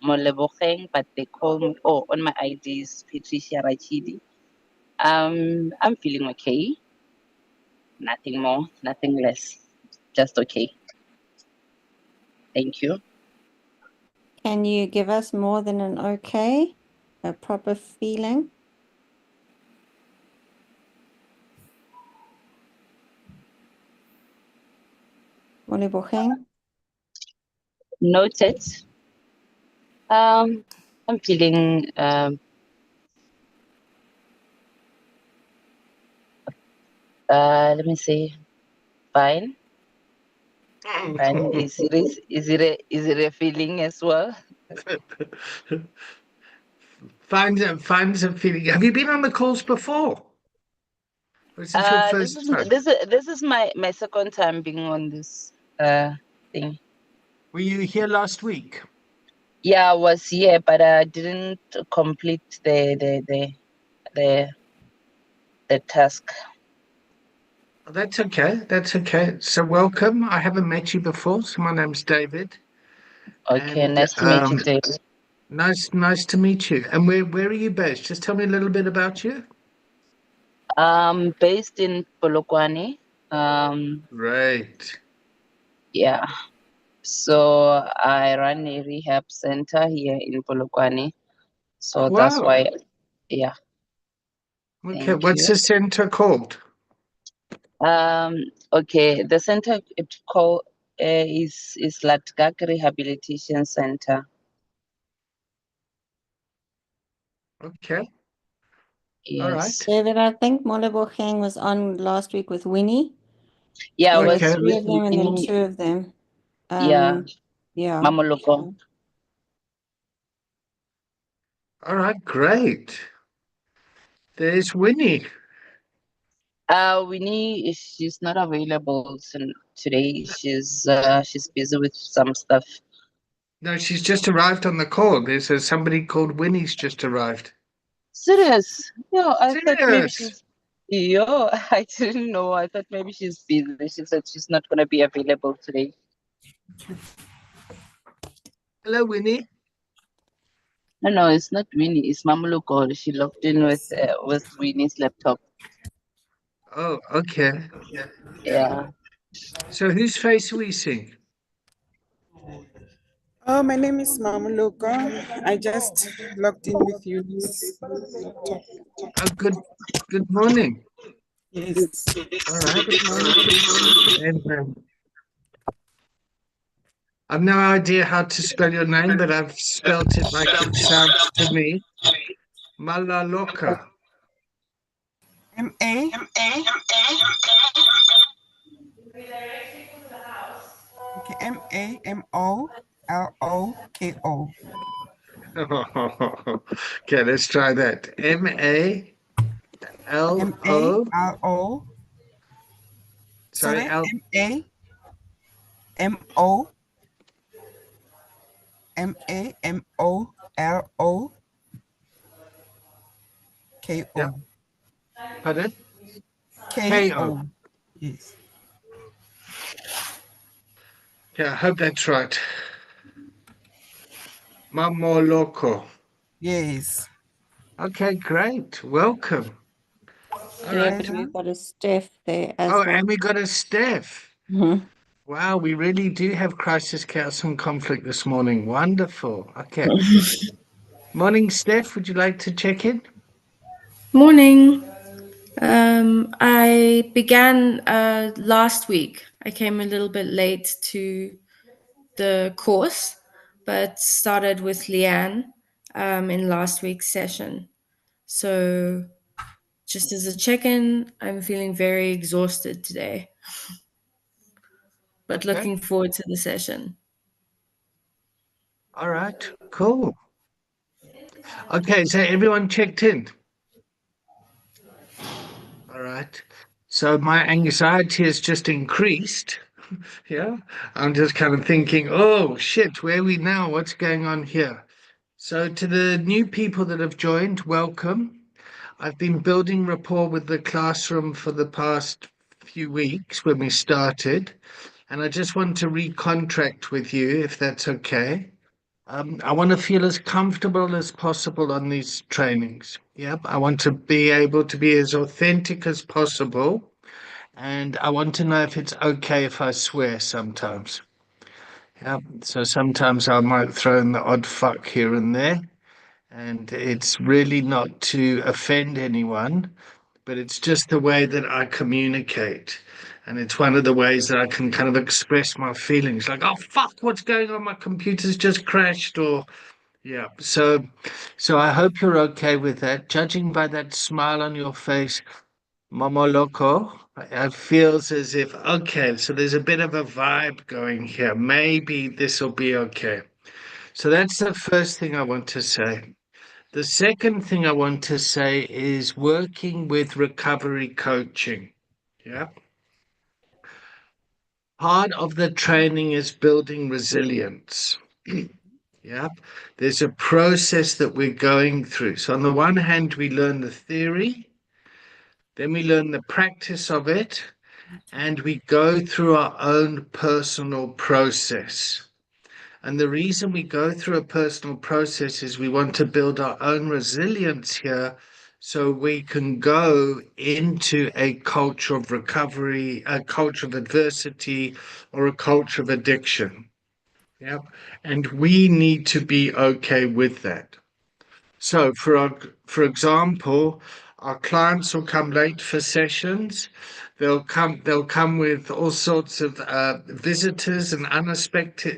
Molebokeng, but they call me, on my ID is Patricia Rachidi. I'm feeling okay. Nothing more, nothing less. Just okay. Thank you. Can you give us more than an okay, a proper feeling? Molebokeng? Noted. I'm feeling let me say fine. Fine. Is it a feeling as well? Find a feeling. Have you been on the calls before? Or is this your first time? This is my second time being on this thing. Were you here last week? Yeah, I was here, but I didn't complete the task. Oh, that's okay. That's okay. So welcome. I haven't met you before. So my name's David. Okay, And, nice to meet you, David. Nice to meet you. And where are you based? Just tell me a little bit about you. Based in Polokwane. Right. Yeah. So I run a rehab center here in Polokwane. So that's Wow. why, yeah. Okay. Thank What's you. the center called? Okay, the center it called is Latgak Rehabilitation Center. Okay. Yes. All right. David, I think Molebokeng was on last week with Winnie. Yeah, There I were was Okay. three of with them and then Winnie. two of them. Yeah, Yeah. Mamoloko. All right. Great. There's Winnie. Winnie, she's not available today. She's busy with some stuff. No, she's just arrived on the call. There's somebody called Winnie's just arrived. Serious? Yeah, I thought maybe Serious. she's. Yo, I didn't know. I thought maybe she's busy. She said she's not gonna be available today. Hello, Winnie. No, it's not Winnie. It's Mamoloko. She logged in with Winnie's laptop. Oh, okay. Yeah. So whose face are we seeing? Oh, my name is Mamuluko. I just logged in with you. Laptop. Oh, good morning. Yes. All right. Good morning. And I've no idea how to spell your name, but I've spelt it like it sounds to me. Malaloka. M-A. Okay, M-A-M-O-L-O-K-O. Okay, let's try that. M-A-L-O. M-A-L-O. Sorry, L. M-A-M-O. M-A-M-O-L-O-K-O. Yeah. Pardon? K-O. Yes. Yeah, I hope that's right. Mamoloko. Yes. Okay, great. Welcome. All right. David, we've got a Steph there as Oh, well. and we got a Steph. Mhm. Wow, we really do have crisis, chaos, and conflict this morning. Wonderful. Okay. Morning, Steph. Would you like to check in? Morning. I began last week. I came a little bit late to the course, but started with Leanne in last week's session. So, just as a check in, I'm feeling very exhausted today, but Okay. looking forward to the session. All right. Cool. Okay, so everyone checked in. All right. So my anxiety has just increased. Yeah. I'm just kind of thinking, oh shit, where are we now? What's going on here? So to the new people that have joined, welcome. I've been building rapport with the classroom for the past few weeks when we started, and I just want to recontract with you if that's okay. I want to feel as comfortable as possible on these trainings. Yep. I want to be able to be as authentic as possible. And I want to know if it's okay if I swear sometimes. Yeah. So sometimes I might throw in the odd fuck here and there. And it's really not to offend anyone, but it's just the way that I communicate. And it's one of the ways that I can kind of express my feelings like, oh, fuck, what's going on? My computer's just crashed, or yeah. So I hope you're okay with that. Judging by that smile on your face, Momo Loco, it feels as if, okay, so there's a bit of a vibe going here. Maybe this will be okay. So that's the first thing I want to say. The second thing I want to say is working with recovery coaching. Yeah. Part of the training is building resilience. Yeah. There's a process that we're going through. So on the one hand, we learn the theory, then we learn the practice of it, and we go through our own personal process. And the reason we go through a personal process is we want to build our own resilience here so we can go into a culture of recovery, a culture of adversity, or a culture of addiction. Yep. And we need to be okay with that. So for example, our clients will come late for sessions. They'll come with all sorts of visitors and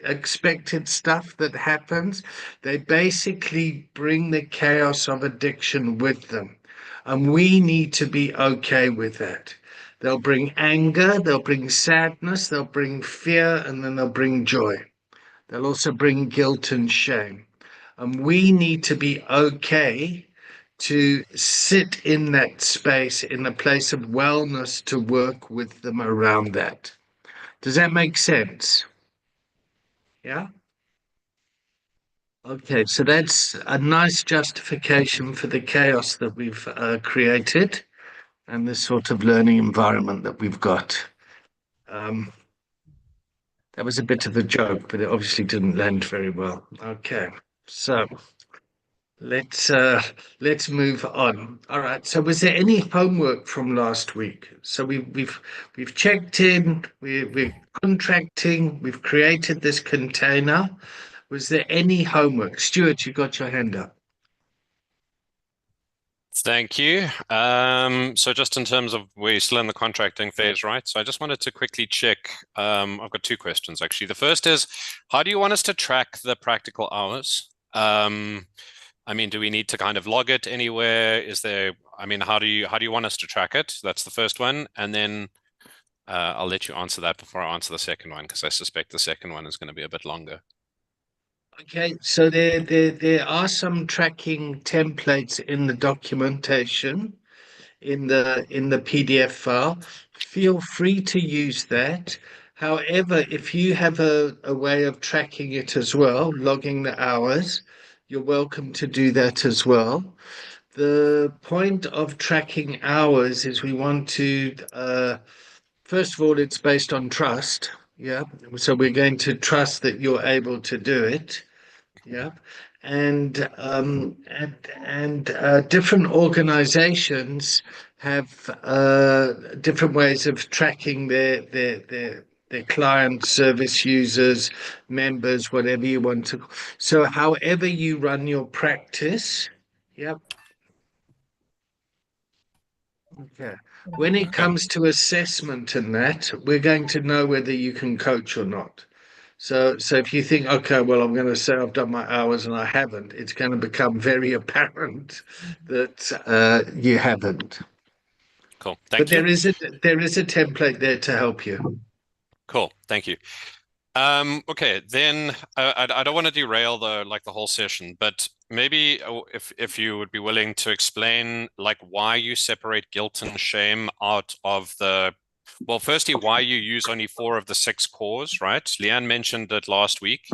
expected stuff that happens. They basically bring the chaos of addiction with them. And we need to be okay with that. They'll bring anger, they'll bring sadness, they'll bring fear, and then they'll bring joy. They'll also bring guilt and shame. And we need to be okay to sit in that space, in a place of wellness, to work with them around that. Does that make sense? Yeah? Okay, so that's a nice justification for the chaos that we've created and this sort of learning environment that we've got. That was a bit of a joke, but it obviously didn't land very well. Okay, so let's move on. All right. So was there any homework from last week? So we've checked in, we're contracting, we've created this container. Was there any homework? Stuart, you got your hand up. Thank you. So just in terms of we're still in the contracting phase, right? So I just wanted to quickly check. I've got two questions actually. The first is, how do you want us to track the practical hours? I mean, do we need to kind of log it anywhere? Is there, I mean, how do you want us to track it? That's the first one. And then I'll let you answer that before I answer the second one, because I suspect the second one is going to be a bit longer. Okay, so there are some tracking templates in the documentation, in the PDF file. Feel free to use that. However, if you have a way of tracking it as well, logging the hours, you're welcome to do that as well. The point of tracking hours is we want to, first of all, it's based on trust. Yeah. So we're going to trust that you're able to do it. Yeah. And different organizations have different ways of tracking their client service users, members, whatever you want to. So however you run your practice, yep. Okay. When it comes to assessment and that, we're going to know whether you can coach or not. So if you think, okay, well, I'm going to say I've done my hours and I haven't, it's going to become very apparent that you haven't. Cool. Thank you. But there is a template there to help you. Cool. Thank you. Okay, then I don't want to derail the whole session, but maybe if you would be willing to explain why you separate guilt and shame out of the, well, firstly, why you use only 4 of the 6 cores, right? Leanne mentioned it last week.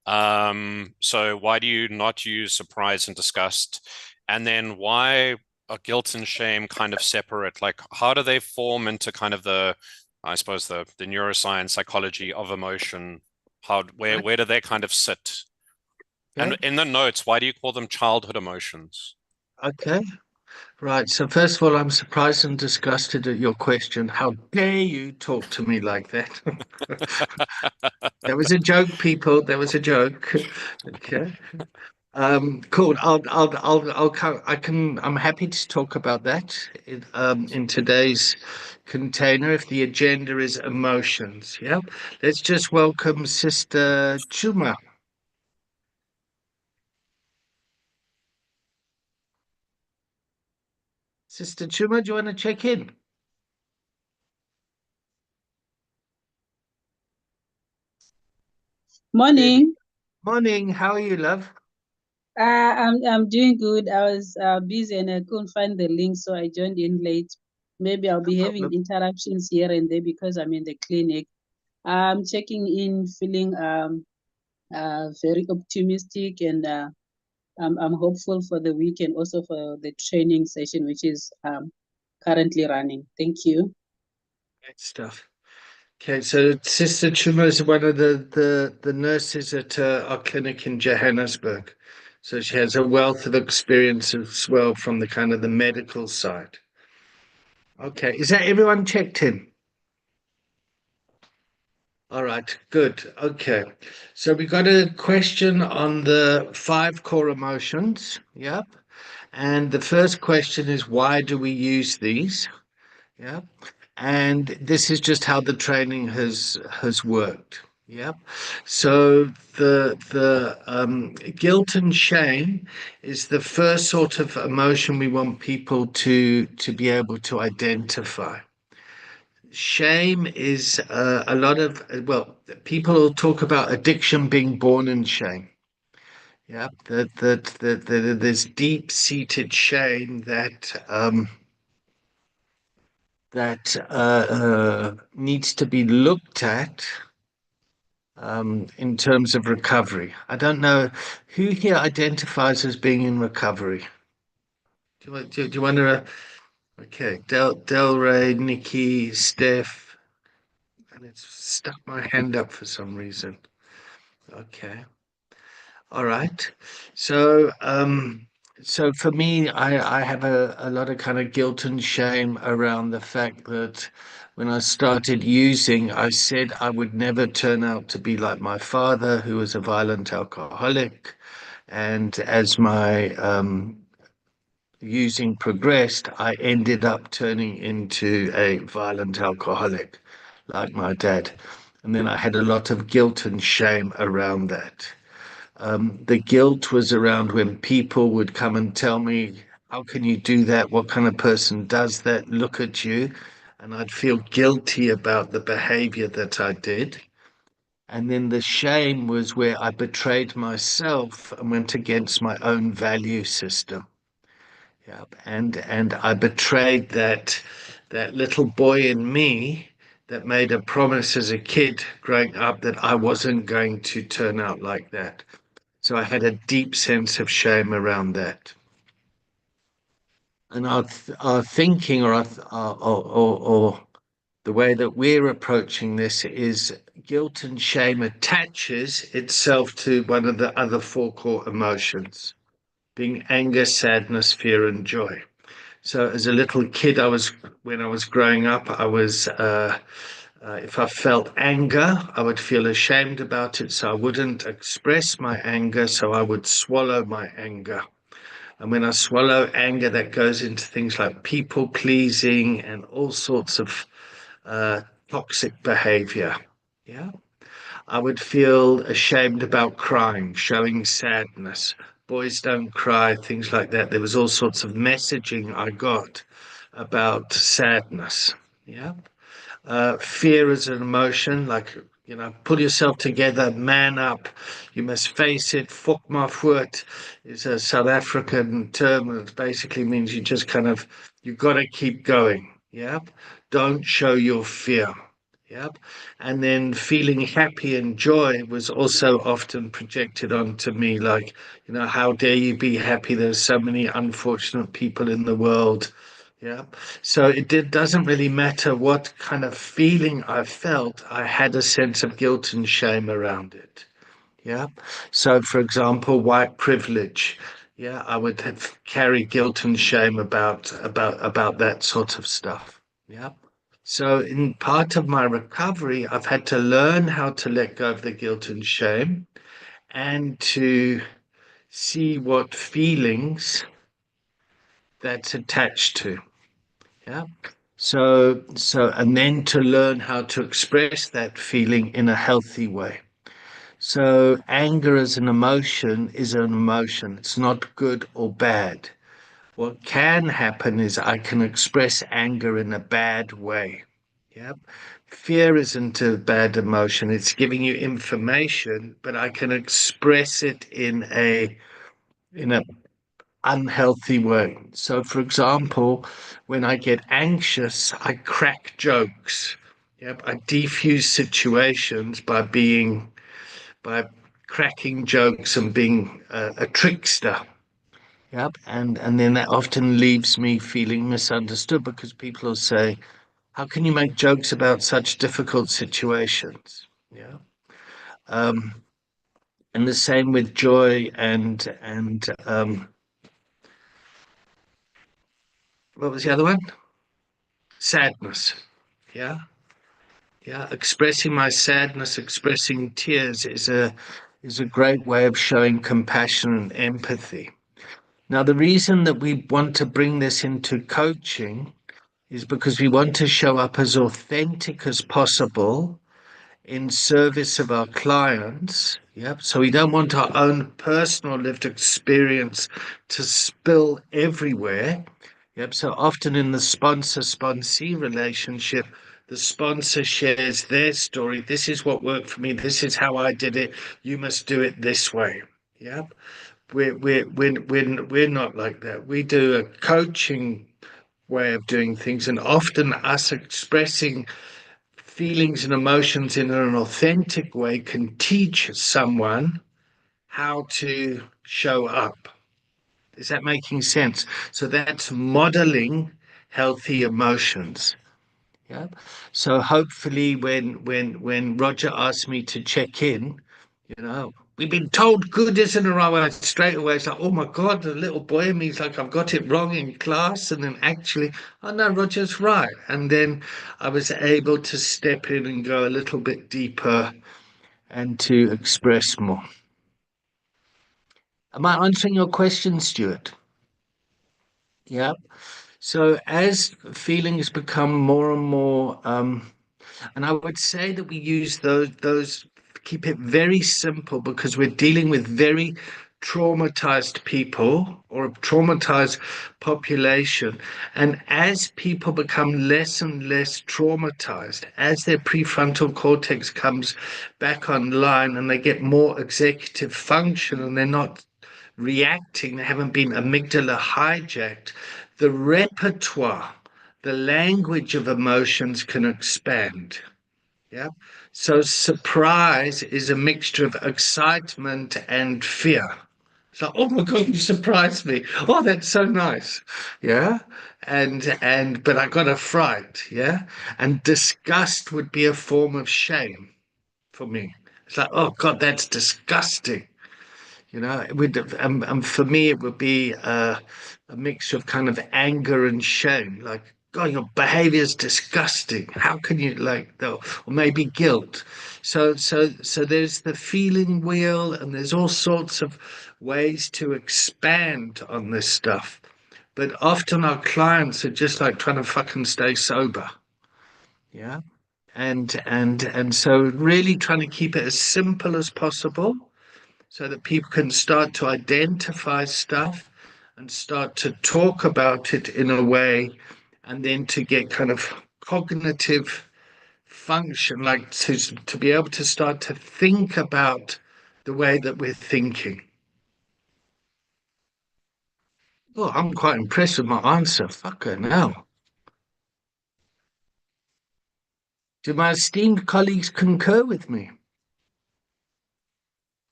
So why do you not use surprise and disgust? And then why are guilt and shame kind of separate? How do they form into kind of the, I suppose, the neuroscience, psychology of emotion? Where do they kind of sit? And Okay. in the notes, why do you call them childhood emotions? Okay. Right. So first of all, I'm surprised and disgusted at your question. How dare you talk to me like that? That was a joke, people. That was a joke. Okay. Cool. I'm happy to talk about that in today's container if the agenda is emotions. Yeah. Let's just welcome Sister Chuma. Sister Chuma, do you want to check in? Morning. Morning. How are you, love? I'm doing good. I was busy and I couldn't find the link, so I joined in late. Maybe I'll be having Problem. interruptions here and there because I'm in the clinic. I'm checking in, feeling very optimistic, and I'm hopeful for the week and also for the training session, which is currently running. Thank you. Great stuff. Okay, so Sister Chuma is one of the nurses at our clinic in Johannesburg. So she has a wealth of experience as well from the kind of the medical side. Okay, is that everyone checked in? All right, good. Okay, so we got a question on the 5 core emotions. Yep. And the first question is, why do we use these? Yeah. And this is just how the training has worked. Yeah. So the guilt and shame is the first sort of emotion we want people to be able to identify. Shame is a lot of, well, people will talk about addiction being born in shame. Yeah, that there's deep-seated shame that needs to be looked at in terms of recovery. I don't know who here identifies as being in recovery. Do you want to? Okay, Del Rey, Nikki, Steph, and it's stuck my hand up for some reason. Okay. All right. So, so for me, I have a lot of kind of guilt and shame around the fact that when I started using, I said I would never turn out to be like my father, who was a violent alcoholic. And as my using progressed, I ended up turning into a violent alcoholic, like my dad. And then I had a lot of guilt and shame around that. The guilt was around when people would come and tell me, how can you do that? What kind of person does that? Look at you. And I'd feel guilty about the behavior that I did. And then the shame was where I betrayed myself and went against my own value system. Yeah. And I betrayed that little boy in me that made a promise as a kid growing up that I wasn't going to turn out like that. So I had a deep sense of shame around that. And our thinking or the way that we're approaching this is guilt and shame attaches itself to one of the other 4 core emotions, being anger, sadness, fear, and joy. So as a little kid, when I was growing up, if I felt anger, I would feel ashamed about it, so I wouldn't express my anger, so I would swallow my anger. And when I swallow anger, that goes into things like people pleasing and all sorts of toxic behavior. Yeah. I would feel ashamed about crying, showing sadness. Boys don't cry, things like that. There was all sorts of messaging I got about sadness. Yeah. Fear is an emotion, like, pull yourself together, man up. You must face it. Fok maar voort is a South African term that basically means you got to keep going. Yeah. Don't show your fear. Yep. And then feeling happy and joy was also often projected onto me, like, how dare you be happy? There's so many unfortunate people in the world. Yeah. So doesn't really matter what kind of feeling I felt, I had a sense of guilt and shame around it. Yeah. So, for example, white privilege. Yeah, I would carry guilt and shame about that sort of stuff. Yeah. So, in part of my recovery, I've had to learn how to let go of the guilt and shame, and to see what feelings that's attached to. Yeah. So, and then to learn how to express that feeling in a healthy way. So, anger as an emotion is an emotion. It's not good or bad. What can happen is I can express anger in a bad way. Yep. Fear isn't a bad emotion. It's giving you information, but I can express it in a unhealthy way. So, for example, when I get anxious, I crack jokes. Yep. I defuse situations by cracking jokes and being a trickster. Yep. And then that often leaves me feeling misunderstood, because people will say, how can you make jokes about such difficult situations? Yeah. And the same with joy and what was the other one? Sadness. Yeah. Yeah. Expressing my sadness, expressing tears is a great way of showing compassion and empathy. Now, the reason that we want to bring this into coaching is because we want to show up as authentic as possible in service of our clients. Yep. So we don't want our own personal lived experience to spill everywhere. Yep. So often in the sponsor-sponsee relationship, the sponsor shares their story. This is what worked for me. This is how I did it. You must do it this way. Yep. We're not like that. We do a coaching way of doing things, and often us expressing feelings and emotions in an authentic way can teach someone how to show up. Is that making sense? So that's modeling healthy emotions. Yeah. So hopefully when Roger asked me to check in, we've been told good isn't right. Straight away it's like, oh my God, the little boy in me's like, I've got it wrong in class. And then actually, oh no, Roger's right. And then I was able to step in and go a little bit deeper and to express more. Am I answering your question, Stuart? Yeah. So as feelings become more and more, and I would say that we use those keep it very simple, because we're dealing with very traumatized people or a traumatized population. And as people become less and less traumatized, as their prefrontal cortex comes back online and they get more executive function and they're not reacting, they haven't been amygdala hijacked, the repertoire, the language of emotions can expand. Yeah. So surprise is a mixture of excitement and fear. It's like, oh my God, you surprised me. Oh, that's so nice. Yeah. But I got a fright. Yeah. And disgust would be a form of shame for me. It's like, oh God, that's disgusting. For me, it would be a mixture of kind of anger and shame, like, God, your behavior is disgusting. How can you or maybe guilt. So there's the feeling wheel, and there's all sorts of ways to expand on this stuff. But often our clients are just like trying to fucking stay sober. Yeah. And so really trying to keep it as simple as possible, so that people can start to identify stuff and start to talk about it in a way, and then to get kind of cognitive function, like to be able to start to think about the way that we're thinking. Oh, I'm quite impressed with my answer. Fucking hell. Do my esteemed colleagues concur with me?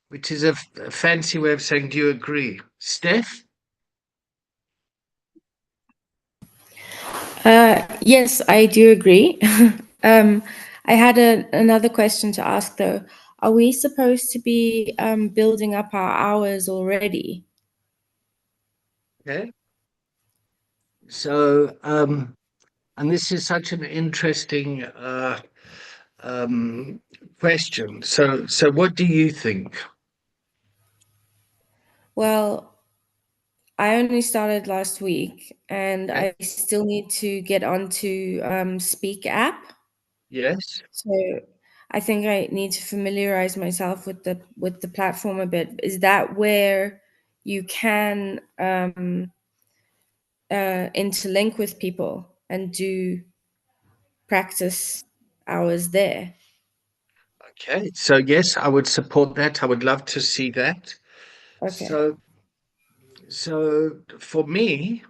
Which is a fancy way of saying, do you agree? Steph? Yes, I do agree. I had another question to ask though. are we supposed to be building up our hours already? Okay. So, and this is such an interesting question. So what do you think? Well, I only started last week, and Okay. I still need to get onto Speak app. Yes. So I think I need to familiarize myself with the platform a bit. Is that where you can interlink with people and do practice hours there? Okay. So yes, I would support that. I would love to see that. Okay. So for me,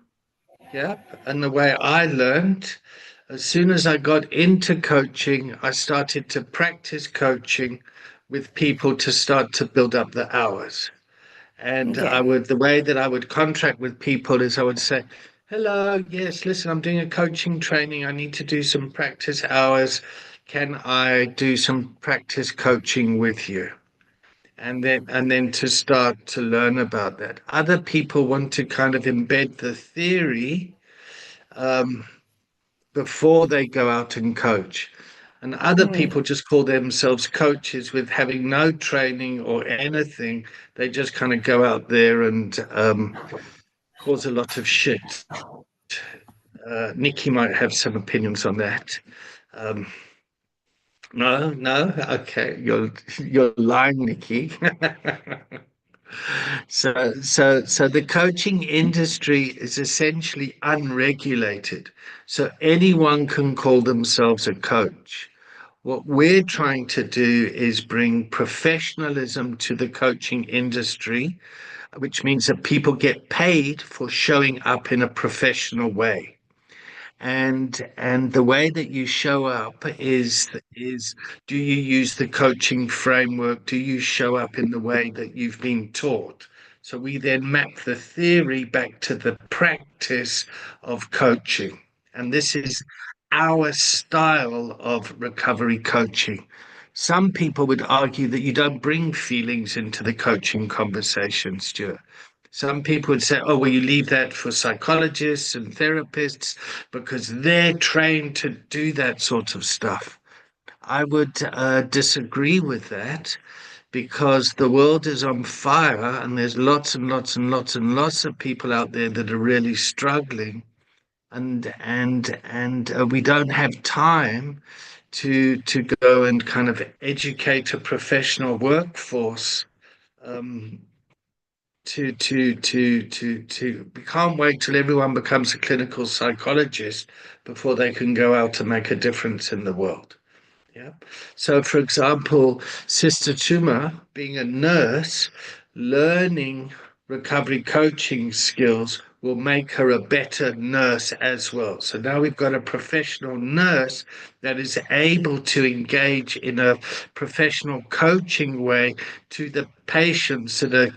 yep, and the way I learned, as soon as I got into coaching, I started to practice coaching with people to start to build up the hours. And Okay. the way that I would contract with people is I would say, hello, yes, listen, I'm doing a coaching training. I need to do some practice hours. Can I do some practice coaching with you? And then to start to learn about that. Other people want to kind of embed the theory um, before they go out and coach. And other Mm. people just call themselves coaches with having no training or anything. They just kind of go out there and cause a lot of shit. Nikki might have some opinions on that. Um, no, okay, you're lying, Nikki. So the coaching industry is essentially unregulated. So anyone can call themselves a coach. What we're trying to do is bring professionalism to the coaching industry, which means that people get paid for showing up in a professional way. And the way that you show up is do you use the coaching framework? Do you show up in the way that you've been taught? So we then map the theory back to the practice of coaching. And this is our style of recovery coaching. Some people would argue that you don't bring feelings into the coaching conversation, Stuart. Some people would say, oh, well, you leave that for psychologists and therapists because they're trained to do that sort of stuff. I would disagree with that because the world is on fire and there's lots and lots and lots and lots of people out there that are really struggling. And we don't have time to go and kind of educate a professional workforce um, we can't wait till everyone becomes a clinical psychologist before they can go out and make a difference in the world. Yeah. So, for example, Sister Tuma, being a nurse, learning recovery coaching skills will make her a better nurse as well. So now we've got a professional nurse that is able to engage in a professional coaching way to the patients that are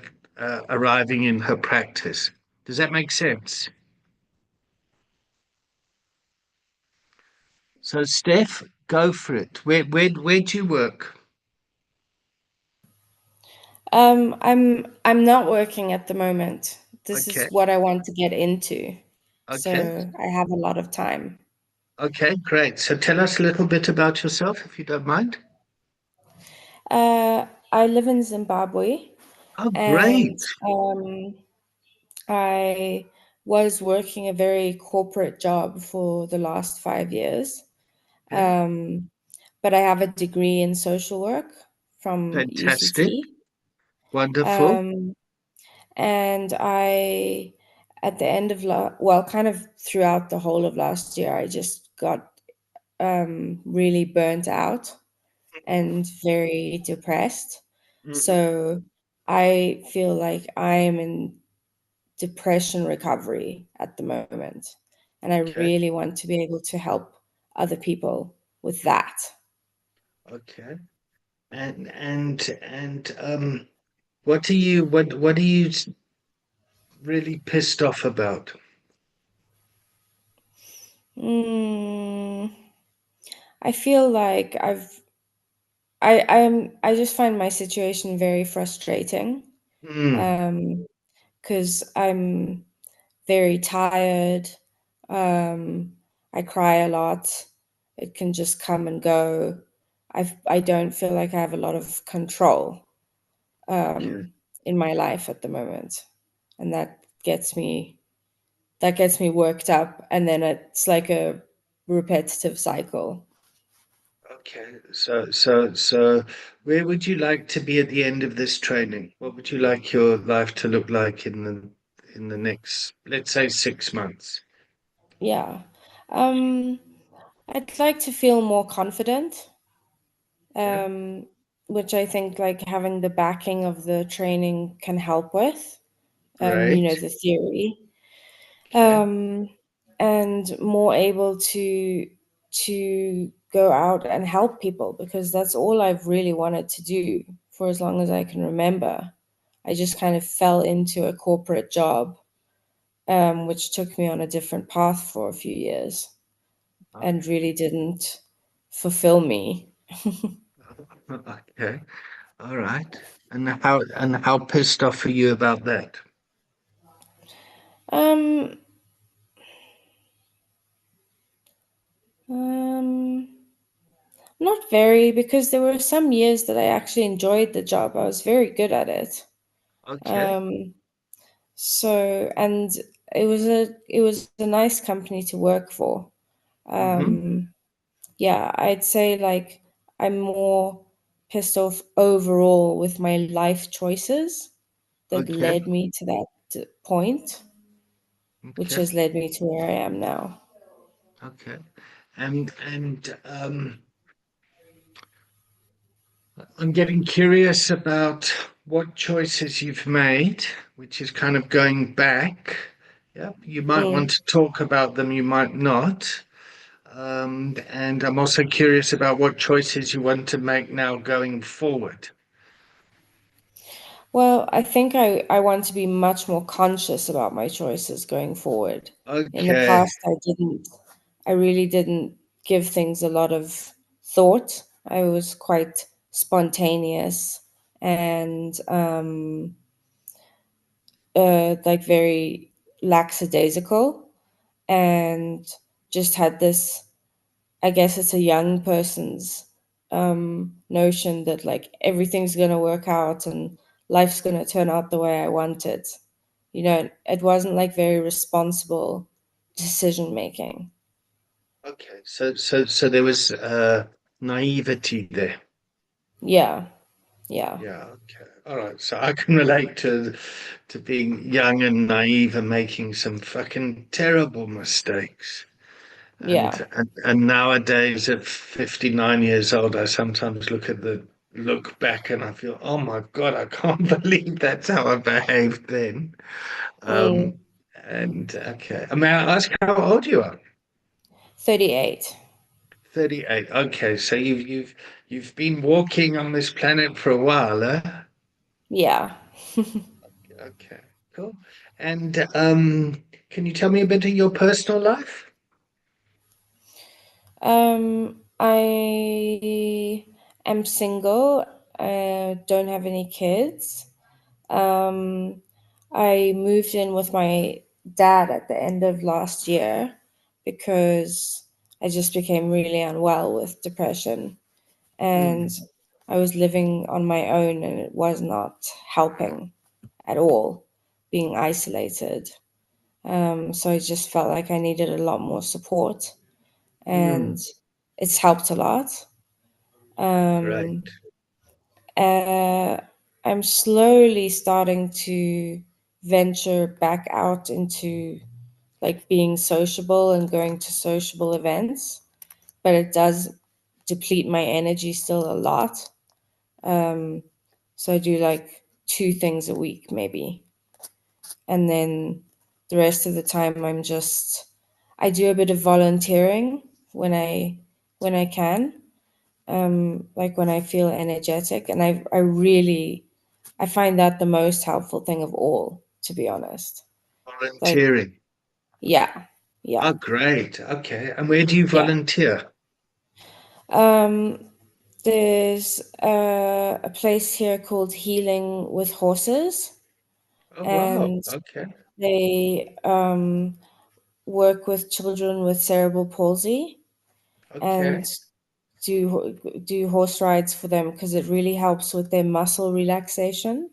arriving in her practice. Does that make sense? So, Steph, go for it. Where do you work? I'm not working at the moment. This is Okay. what I want to get into. Okay. So I have a lot of time. Okay, great. So tell us a little bit about yourself, if you don't mind. I live in Zimbabwe, Oh, and great. I was working a very corporate job for the last 5 years. Yeah, But I have a degree in social work from fantastic. UCT. Wonderful. Um, and I, at the end of kind of throughout the whole of last year, I just got really burnt out and very depressed. Mhm. So I feel like I am in depression recovery at the moment. And I Okay, really want to be able to help other people with that. okay. And what are you really pissed off about? Mm, I feel like I've I just find my situation very frustrating. Mm. Because I'm very tired. I cry a lot. It can just come and go. I don't feel like I have a lot of control Okay. in my life at the moment, and that gets me worked up, and then it's like a repetitive cycle. Okay. So where would you like to be at the end of this training? What would you like your life to look like in the next, let's say, 6 months? Yeah. Um, I'd like to feel more confident, Yeah. which I think like having the backing of the training can help with, Great. the theory, Okay. and more able to go out and help people, because that's all I've really wanted to do for as long as I can remember. I just kind of fell into a corporate job, which took me on a different path for a few years and really didn't fulfill me. Okay. All right. And how pissed off are you about that? Um, um, Not very, because there were some years that I actually enjoyed the job. I was very good at it. Okay. Um, and it was a nice company to work for. Mm-hmm. Yeah, I'd say like I'm more pissed off overall with my life choices that Okay. led me to that point, which Okay. has led me to where I am now. Okay. And I'm getting curious about what choices you've made, which is kind of going back. Yeah, you might want Mm. to talk about them, you might not. And I'm also curious about what choices you want to make now going forward. Well, I think I want to be much more conscious about my choices going forward. In the Okay. past, I really didn't give things a lot of thought. I was quite spontaneous and like very lackadaisical, and just had this, I guess it's a young person's notion that like everything's going to work out and life's going to turn out the way I want it. It wasn't like very responsible decision making. Okay. So there was naivety there. Yeah, yeah, Yeah, okay. All right. So I can relate to being young and naive and making some fucking terrible mistakes. yeah. And nowadays at 59 years old, I sometimes look back and I feel, oh my God, I can't believe that's how I behaved then. Um, Mm, and okay. May I ask how old you are? 38. 38. Okay, so you've been walking on this planet for a while, huh? Yeah. Okay, cool. And can you tell me a bit of your personal life? I am single. I don't have any kids. Um, I moved in with my dad at the end of last year because I just became really unwell with depression, and Mm, I was living on my own, and it was not helping at all, being isolated. So I just felt like I needed a lot more support, and mm, it's helped a lot. right. Um, uh, I'm slowly starting to venture back out into like being sociable and going to sociable events, but it does deplete my energy still a lot. Um, so I do like 2 things a week, maybe. And then the rest of the time, I do a bit of volunteering when I can, like when I feel energetic, and I find that the most helpful thing of all, to be honest. Like, Volunteering. yeah, yeah, Oh, great. Okay. And where do you yeah. volunteer? Um, There's a place here called Healing with Horses, Oh, wow. and Okay. they work with children with cerebral palsy Okay. and do horse rides for them because it really helps with their muscle relaxation.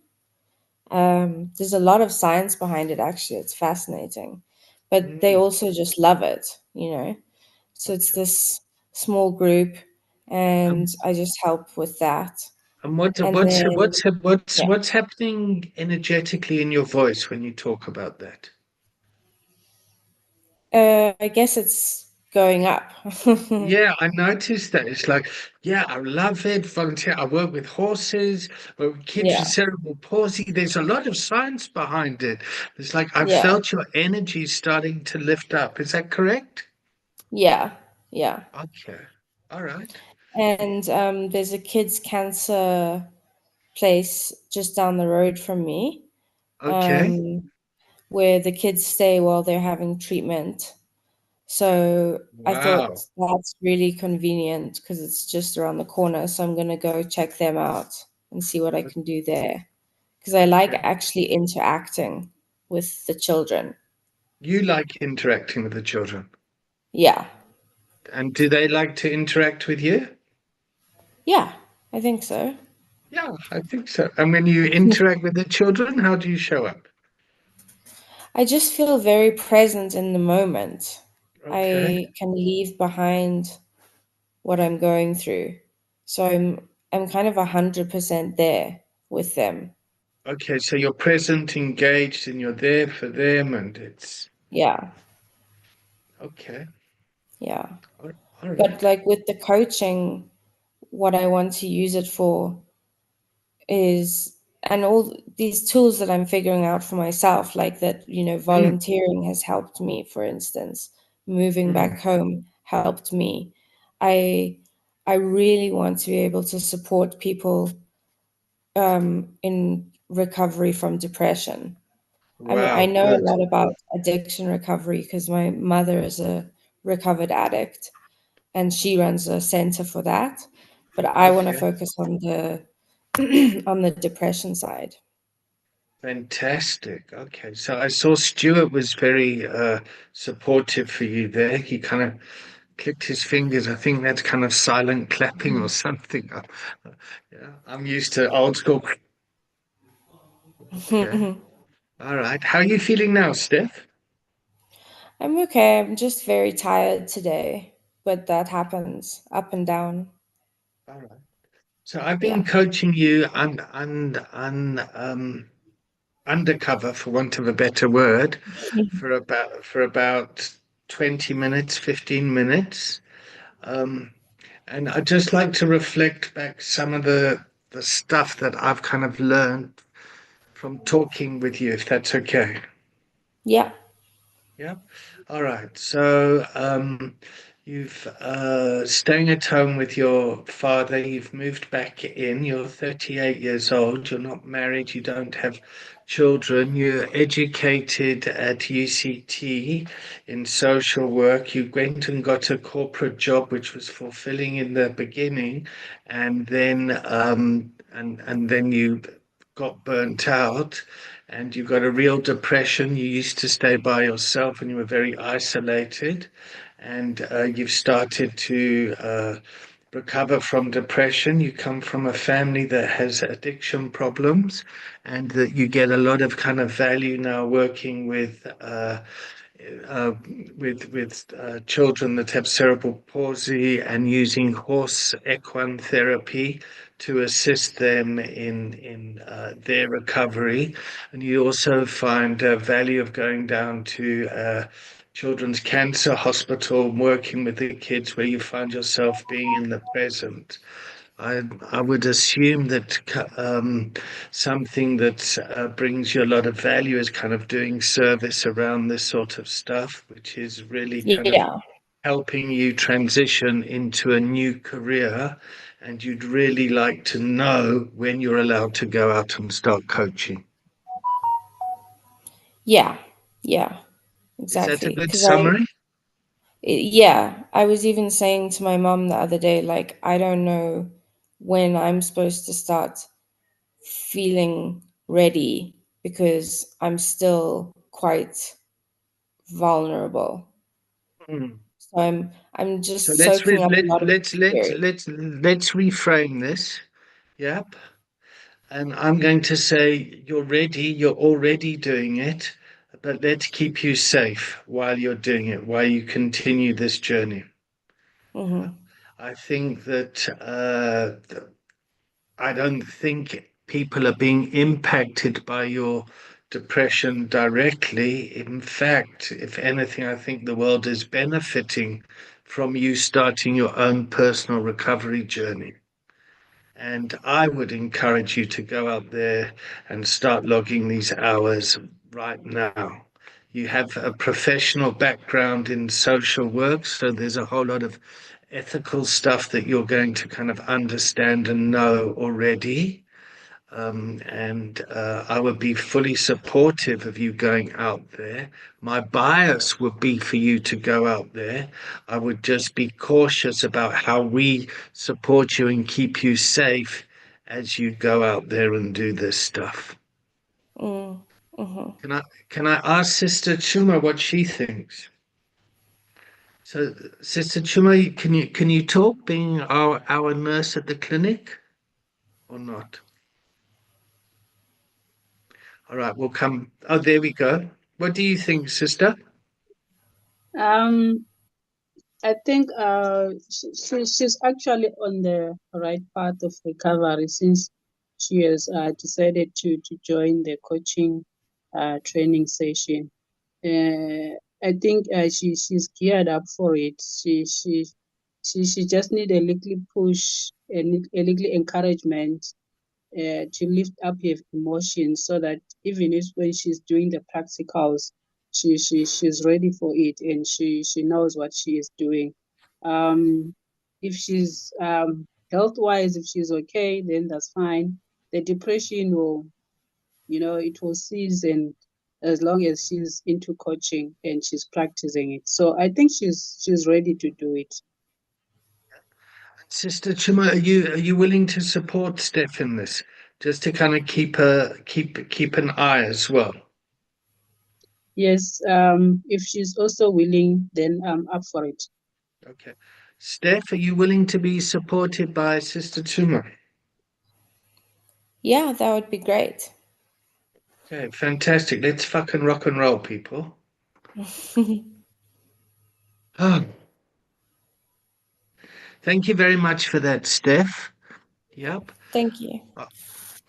There's a lot of science behind it, actually. It's fascinating, but they Mm, also just love it, you know. So it's okay. this small group, and Um, I just help with that. and And then, yeah, what's happening energetically in your voice when you talk about that? I guess it's going up. Yeah, I noticed that. It's like, yeah, I love it. Volunteer. I work with horses, work with kids with Yeah, cerebral palsy. There's a lot of science behind it. It's like I yeah, felt your energy starting to lift up. Is that correct? yeah, yeah. Okay. All right. And there's a kids' cancer place just down the road from me, Okay. where the kids stay while they're having treatment. So I thought Wow. that's really convenient because it's just around the corner. So I'm gonna go check them out and see what I can do there because I like Okay. actually interacting with the children. You like interacting with the children, Yeah, and do they like to interact with you? yeah, I think so. Yeah, I think so. And when you interact with the children, how do you show up? I just feel very present in the moment. Okay. I can leave behind what I'm going through. So I'm kind of 100% there with them. Okay, so you're present, engaged, and you're there for them, and it's Yeah, okay. yeah. All all But right. like with the coaching, what I want to use it for is, and all these tools that I'm figuring out for myself, like that, you know, Mm, volunteering has helped me, for instance, moving mm. back home helped me. I I really want to be able to support people in recovery from depression. I mean, I Wow, know a good. lot about addiction recovery because my mother is a recovered addict and she runs a center for that. But I want to Okay, focus on the on the depression side. fantastic. Okay, so I saw Stuart was very supportive for you there. He kind of clicked his fingers. I think that's kind of silent clapping or something. Yeah, I'm used to old school. Okay. All right. How are you feeling now, Steph? I'm okay. I'm just very tired today, but that happens up and down. All right. So I've been Yeah. coaching you undercover, for want of a better word, for about 20 minutes, 15 minutes. Um, and I'd just like to reflect back some of the stuff that I've kind of learned from talking with you, if that's okay. Yeah. Yeah. All right. So, you've staying at home with your father. You've moved back in. You're 38 years old. You're not married. You don't have children. You're educated at UCT in social work. You went and got a corporate job, which was fulfilling in the beginning, and then you got burnt out and you got a real depression. You used to stay by yourself and you were very isolated, and you've started to recover from depression. You come from a family that has addiction problems, and that you get a lot of kind of value now working uh, with children that have cerebral palsy and using horse equine therapy to assist them in their recovery. And you also find value of going down to Children's Cancer Hospital, working with the kids, where you find yourself being in the present. I would assume that something that brings you a lot of value is kind of doing service around this sort of stuff, which is really kind of Yeah. helping you transition into a new career. And you'd really like to know when you're allowed to go out and start coaching. Yeah. Yeah. Is that a Exactly. good Because I, summary? yeah, I was even saying to my mom the other day, like, I don't know when I'm supposed to start feeling ready, because I'm still quite vulnerable. Mm. So I'm just So let's soaking up a lot of let's experience. let's reframe this. Yep. And I'm going to say you're ready, you're already doing it, but let's keep you safe while you're doing it, while you continue this journey. Mhm. I think that I don't think people are being impacted by your depression directly. In fact, if anything, I think the world is benefiting from you starting your own personal recovery journey. And I would encourage you to go out there and start logging these hours right now. You have a professional background in social work, so there's a whole lot of ethical stuff that you're going to kind of understand and know already. And I would be fully supportive of you going out there. My bias would be for you to go out there. I would just be cautious about how we support you and keep you safe as you go out there and do this stuff. Mm. Mhm. Can I ask Sister Chuma what she thinks? So, Sister Chuma, can you talk, being our nurse at the clinic, or not? All right, we'll come. Oh, there we go. What do you think, sister? Um, I think she's actually on the right path of recovery since she has decided to join the coaching training session. I think she's geared up for it. She just need a little push, a little encouragement to lift up her emotions so that even if when she's doing the practicals, she's ready for it and she knows what she is doing. If she's health wise, if she's okay, then that's fine. The depression will, it will cease, and as long as she's into coaching and she's practicing it. So I think she's ready to do it. Sister Chuma, are you willing to support Steph in this? Just to kind of keep an eye as well. Yes, if she's also willing, then I'm up for it. Okay. Steph, are you willing to be supported by Sister Chuma? Yeah, that would be great. Okay, fantastic. Let's fucking rock and roll, people. Oh, thank you very much for that, Steph. Yep. Thank you.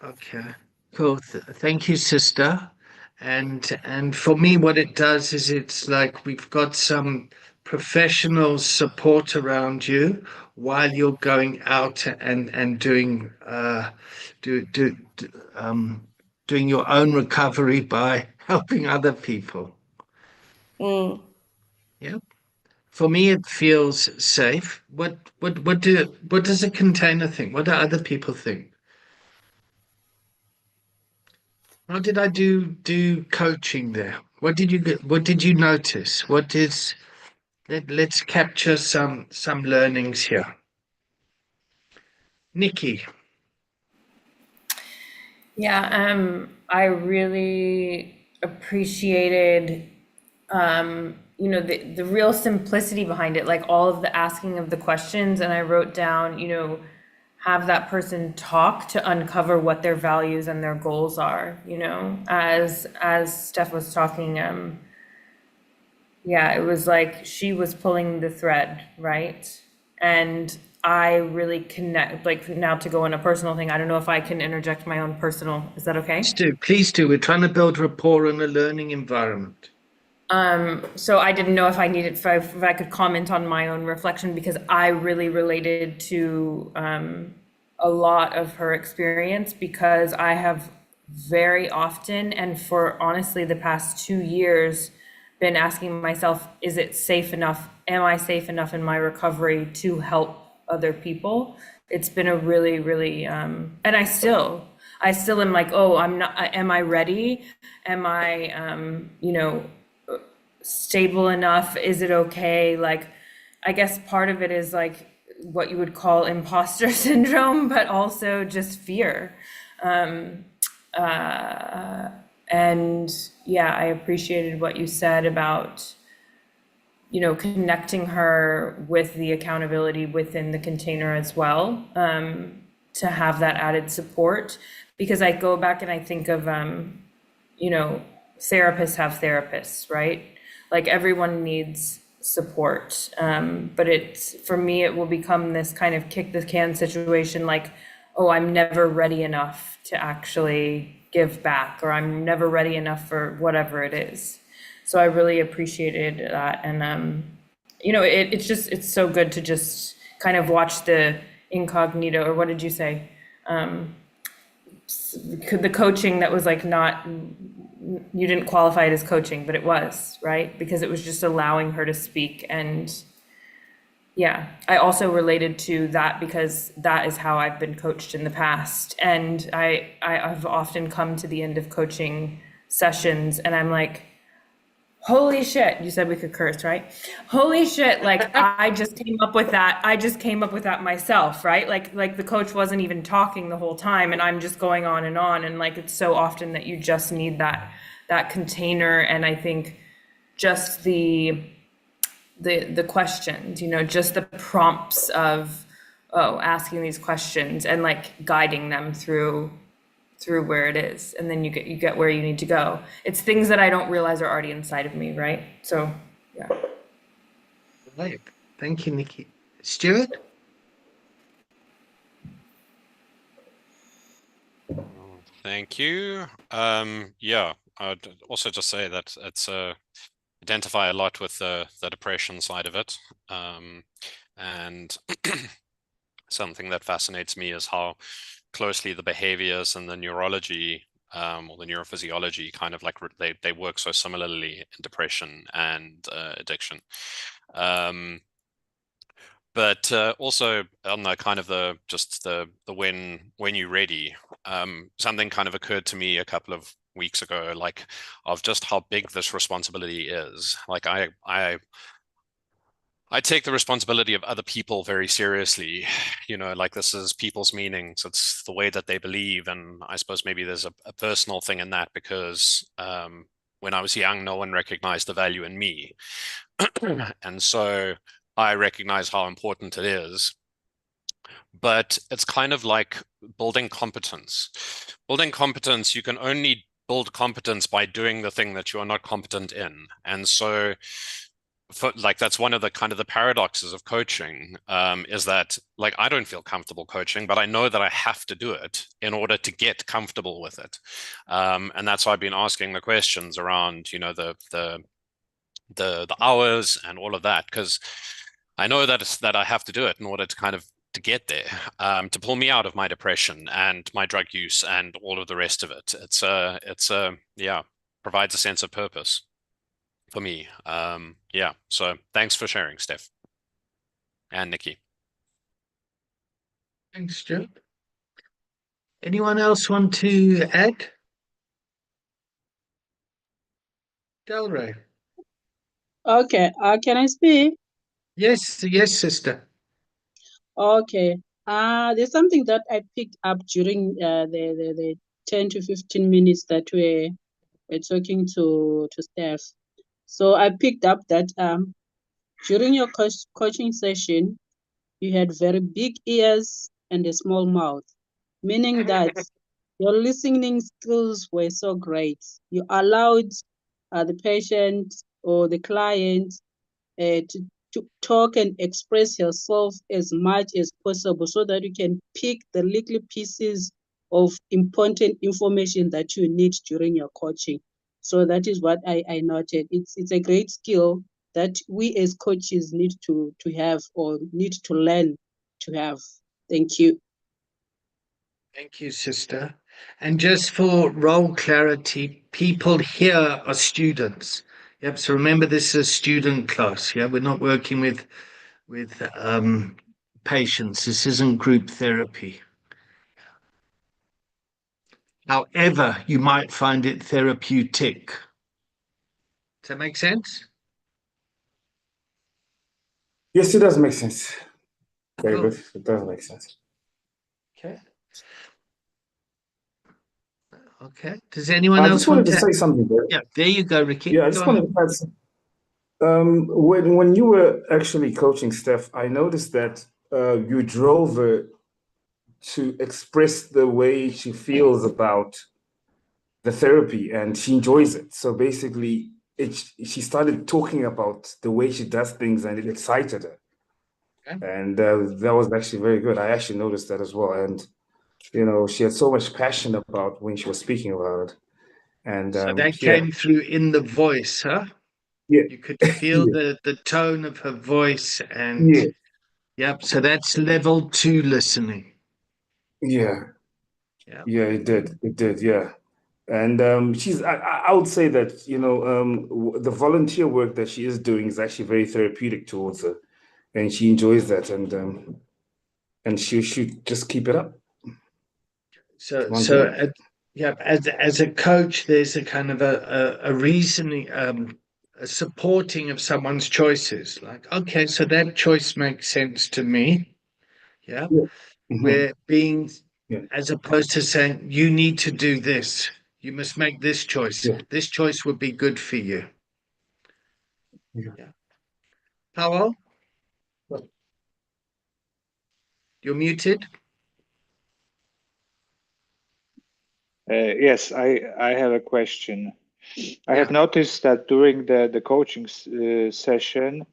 Okay. Cool. Thank you, sister. And for me, what it does is it's like we've got some professional support around you while you're going out and doing doing your own recovery by helping other people. Mm. Yeah. For me, it feels safe. What does a container think? What do other people think? How did I do coaching there? What did you get? What did you notice? Let's capture some learnings here. Nikki. Yeah, I really appreciated, the real simplicity behind it, like all of the asking of the questions. And I wrote down, have that person talk to uncover what their values and their goals are, as Steph was talking, yeah, it was like she was pulling the thread, right? And I really connect, like now to go on a personal thing, I don't know if I can interject my own personal, is that okay? Please do. We're trying to build rapport in a learning environment. So I didn't know if I needed, if I could comment on my own reflection, because I really related to a lot of her experience, because I have very often, and for honestly the past 2 years, been asking myself, is it safe enough? Am I safe enough in my recovery to help other people? It's been a really, really, and I still am like, oh, I'm not, am I ready? Am I, stable enough? Is it okay? Like, I guess part of it is like what you would call imposter syndrome, but also just fear. And yeah, I appreciated what you said about, you know, connecting her with the accountability within the container as well, to have that added support. Because I go back and I think of, you know, therapists have therapists, right? Like everyone needs support. But it's, for me, it will become this kind of kick the can situation, like, oh, I'm never ready enough to actually give back, or I'm never ready enough for whatever it is. So I really appreciated that. And, you know, it's just, it's so good to just kind of watch the incognito, or what did you say? The coaching that was like not, you didn't qualify it as coaching, but it was, right? Because it was just allowing her to speak. And yeah, I also related to that because that is how I've been coached in the past. And I've often come to the end of coaching sessions and I'm like, holy shit, you said we could curse, right? Holy shit, like I just came up with that. I just came up with that myself, right? Like the coach wasn't even talking the whole time and I'm just going on. And like, it's so often that you just need that container. And I think just the questions, you know, just the prompts of, asking these questions and like guiding them through where it is, and then you get where you need to go. It's things that I don't realize are already inside of me, right? So yeah. Right. Thank you, Nikki. Stuart? Thank you. Yeah, I'd also just say that it's identify a lot with the depression side of it. And something that fascinates me is how closely the behaviors and the neurology or the neurophysiology kind of like they work so similarly in depression and addiction. But also on the kind of the when you're ready, something kind of occurred to me a couple of weeks ago, like of just how big this responsibility is. Like I take the responsibility of other people very seriously, you know, like this is people's meanings. It's the way that they believe. And I suppose maybe there's a personal thing in that because when I was young, no one recognized the value in me. And so I recognize how important it is. But it's kind of like building competence. Building competence, you can only build competence by doing the thing that you are not competent in. And so like that's one of the kind of the paradoxes of coaching, is that like I don't feel comfortable coaching, but I know that I have to do it in order to get comfortable with it. And that's why I've been asking the questions around, you know, the hours and all of that, because I know that I have to do it in order to kind of to get there, to pull me out of my depression and my drug use and all of the rest of it. It's yeah, provides a sense of purpose for me. Yeah, so thanks for sharing, Steph and Nikki. Thanks, Stuart. Anyone else want to add? Delray. Okay, can I speak? Yes, sister. Okay. There's something that I picked up during the 10 to 15 minutes that we're talking to Steph. So I picked up that during your coaching session, you had very big ears and a small mouth, meaning that your listening skills were so great. You allowed the patient or the client to talk and express yourself as much as possible so that you can pick the little pieces of important information that you need during your coaching. So that is what I noted. It's a great skill that we as coaches need to have or need to learn to have. Thank you. Thank you, sister. And just for role clarity, people here are students. Yep. So remember, this is a student class. Yeah, we're not working with patients. This isn't group therapy. However, you might find it therapeutic. Does that make sense? Yes, it does make sense. Very Cool. good. It does make sense. Okay. Okay. Does anyone I else just wanted want to to? say something there. Yeah, there you go, Ricky. Yeah, I Go just ahead. wanted to add when you were actually coaching Steph, I noticed that you drove her to express the way she feels about the therapy, and she enjoys it. So basically, she started talking about the way she does things, and it excited her. Okay. And that was actually very good. I actually noticed that as well. And she had so much passion about when she was speaking about it. And So that yeah, came through in the voice, huh? yeah, You could feel yeah, the tone of her voice, and yeah, yep. So that's level 2 listening. yeah, Yeah. yeah. It did, yeah. And I would say that the volunteer work that she is doing is actually very therapeutic towards her, and she enjoys that, and she should just keep it up. So Once again. yeah, as a coach, there's a kind of a reasoning, a supporting of someone's choices. Like, okay, so that choice makes sense to me. Yeah. Yeah. Mhm. We're being, Yeah. as opposed to saying, you need to do this. You must make this choice. Yeah. This choice would be good for you. Yeah. Yeah. Powell, you're muted. Yes, I have a question. I Yeah. have noticed that during the coaching session,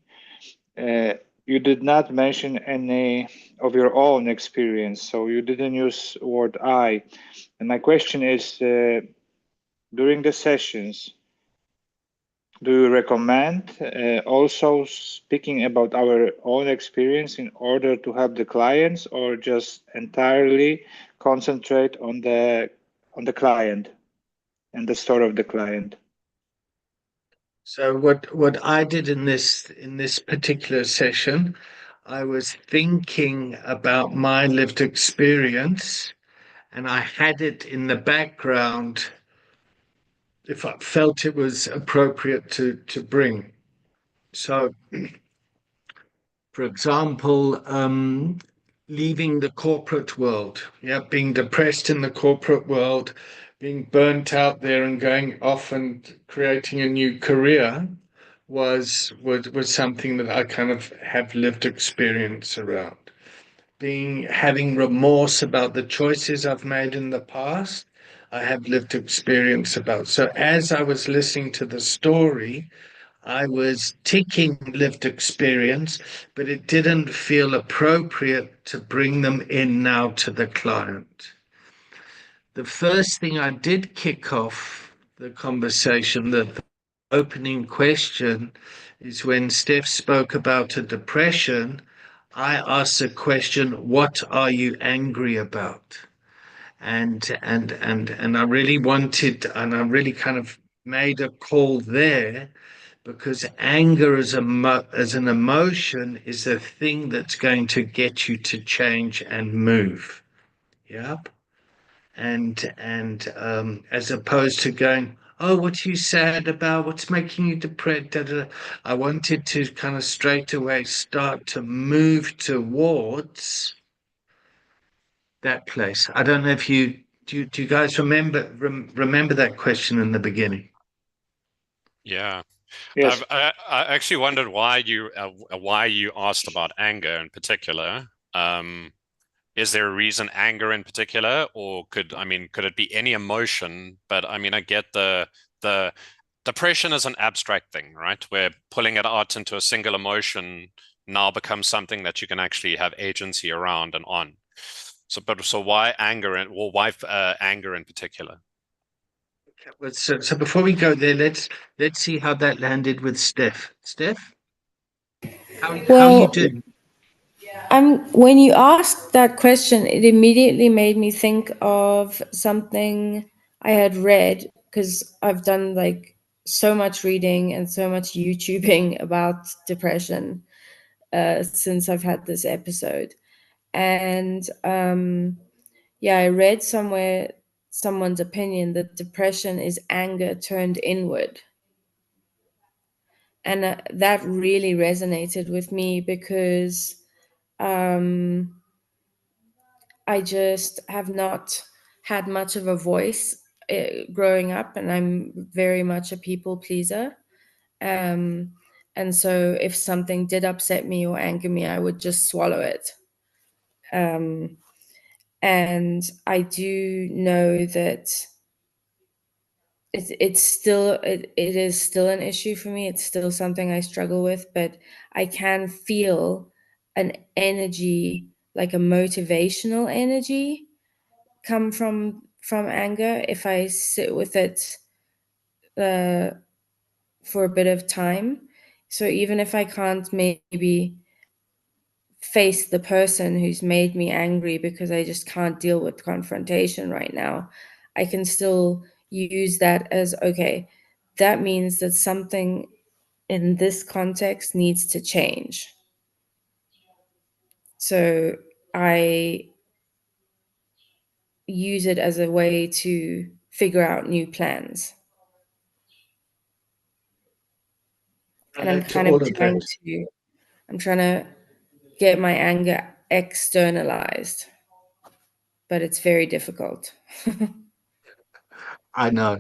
you did not mention any of your own experience, so you didn't use word I. And my question is, during the sessions, do you recommend also speaking about our own experience in order to help the clients, or just entirely concentrate on the client and the story of the client? So what I did in this particular session, I was thinking about my lived experience, and I had it in the background if I felt it was appropriate to bring. So, for example, leaving the corporate world, yeah, being depressed in the corporate world, being burnt out there and going off and creating a new career was something that I kind of have lived experience around. Having remorse about the choices I've made in the past, I have lived experience about. So as I was listening to the story, I was ticking lived experience, but it didn't feel appropriate to bring them in now to the client. The first thing I did kick off the conversation, the opening question, is when Steph spoke about a depression, I asked the question, what are you angry about? And I really wanted, and I really kind of made a call there, because anger as an emotion is a thing that's going to get you to change and move. Yep. And as opposed to going, oh, what are you sad about? What's making you depressed? Da, da, da. I wanted to kind of straight away start to move towards that place. I don't know if do you guys remember that question in the beginning? Yeah. Yes. I actually wondered why you asked about anger in particular. Is there a reason anger in particular, or could it be any emotion? But I mean, I get the depression is an abstract thing, right? Where pulling it out into a single emotion now becomes something that you can actually have agency around and on. So why anger why anger in particular? So before we go there, let's see how that landed with Steph. Steph, how you doing? When you asked that question, it immediately made me think of something I had read, because I've done like so much reading and so much YouTubing about depression since I've had this episode. And I read somewhere someone's opinion that depression is anger turned inward. And that really resonated with me, because I just have not had much of a voice growing up, and I'm very much a people pleaser. And so if something did upset me or anger me, I would just swallow it. And I do know that it is still an issue for me. It's still something I struggle with, but I can feel an energy, like a motivational energy, come from anger if I sit with it for a bit of time. So even if I can't maybe face the person who's made me angry because I just can't deal with confrontation right now, I can still use that as, okay, that means that something in this context needs to change. So I use it as a way to figure out new plans. And I'm kind of trying to get my anger externalized, but it's very difficult. I know.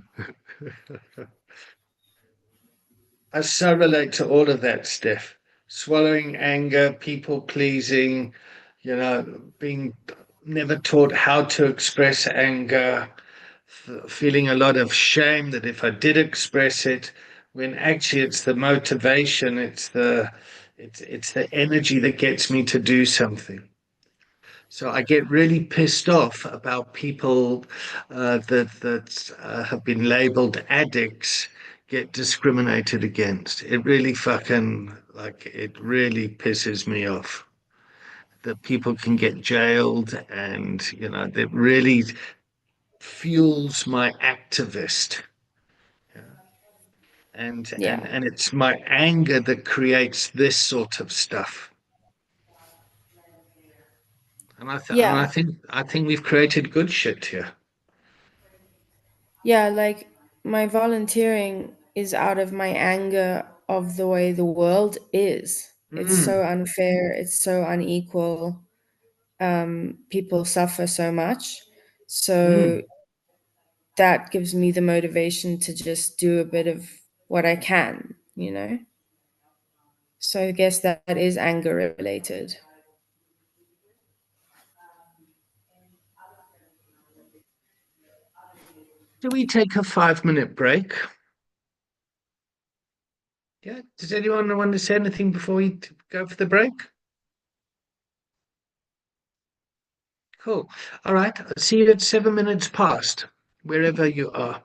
I so relate to all of that, Steph. Swallowing anger, people pleasing, being never taught how to express anger, feeling a lot of shame that if I did express it, when actually it's the motivation, it's the energy that gets me to do something. So I get really pissed off about people that have been labeled addicts get discriminated against. It really it really pisses me off that people can get jailed, and that really fuels my activist. And it's my anger that creates this sort of stuff. And I think we've created good shit here. Yeah, like my volunteering is out of my anger of the way the world is. It's so unfair, it's so unequal. People suffer so much. So that gives me the motivation to just do a bit of what I can, So I guess that is anger related. Do we take a 5-minute break? Yeah. Does anyone want to say anything before we go for the break? Cool. All right. I'll see you at 7 minutes past, wherever you are.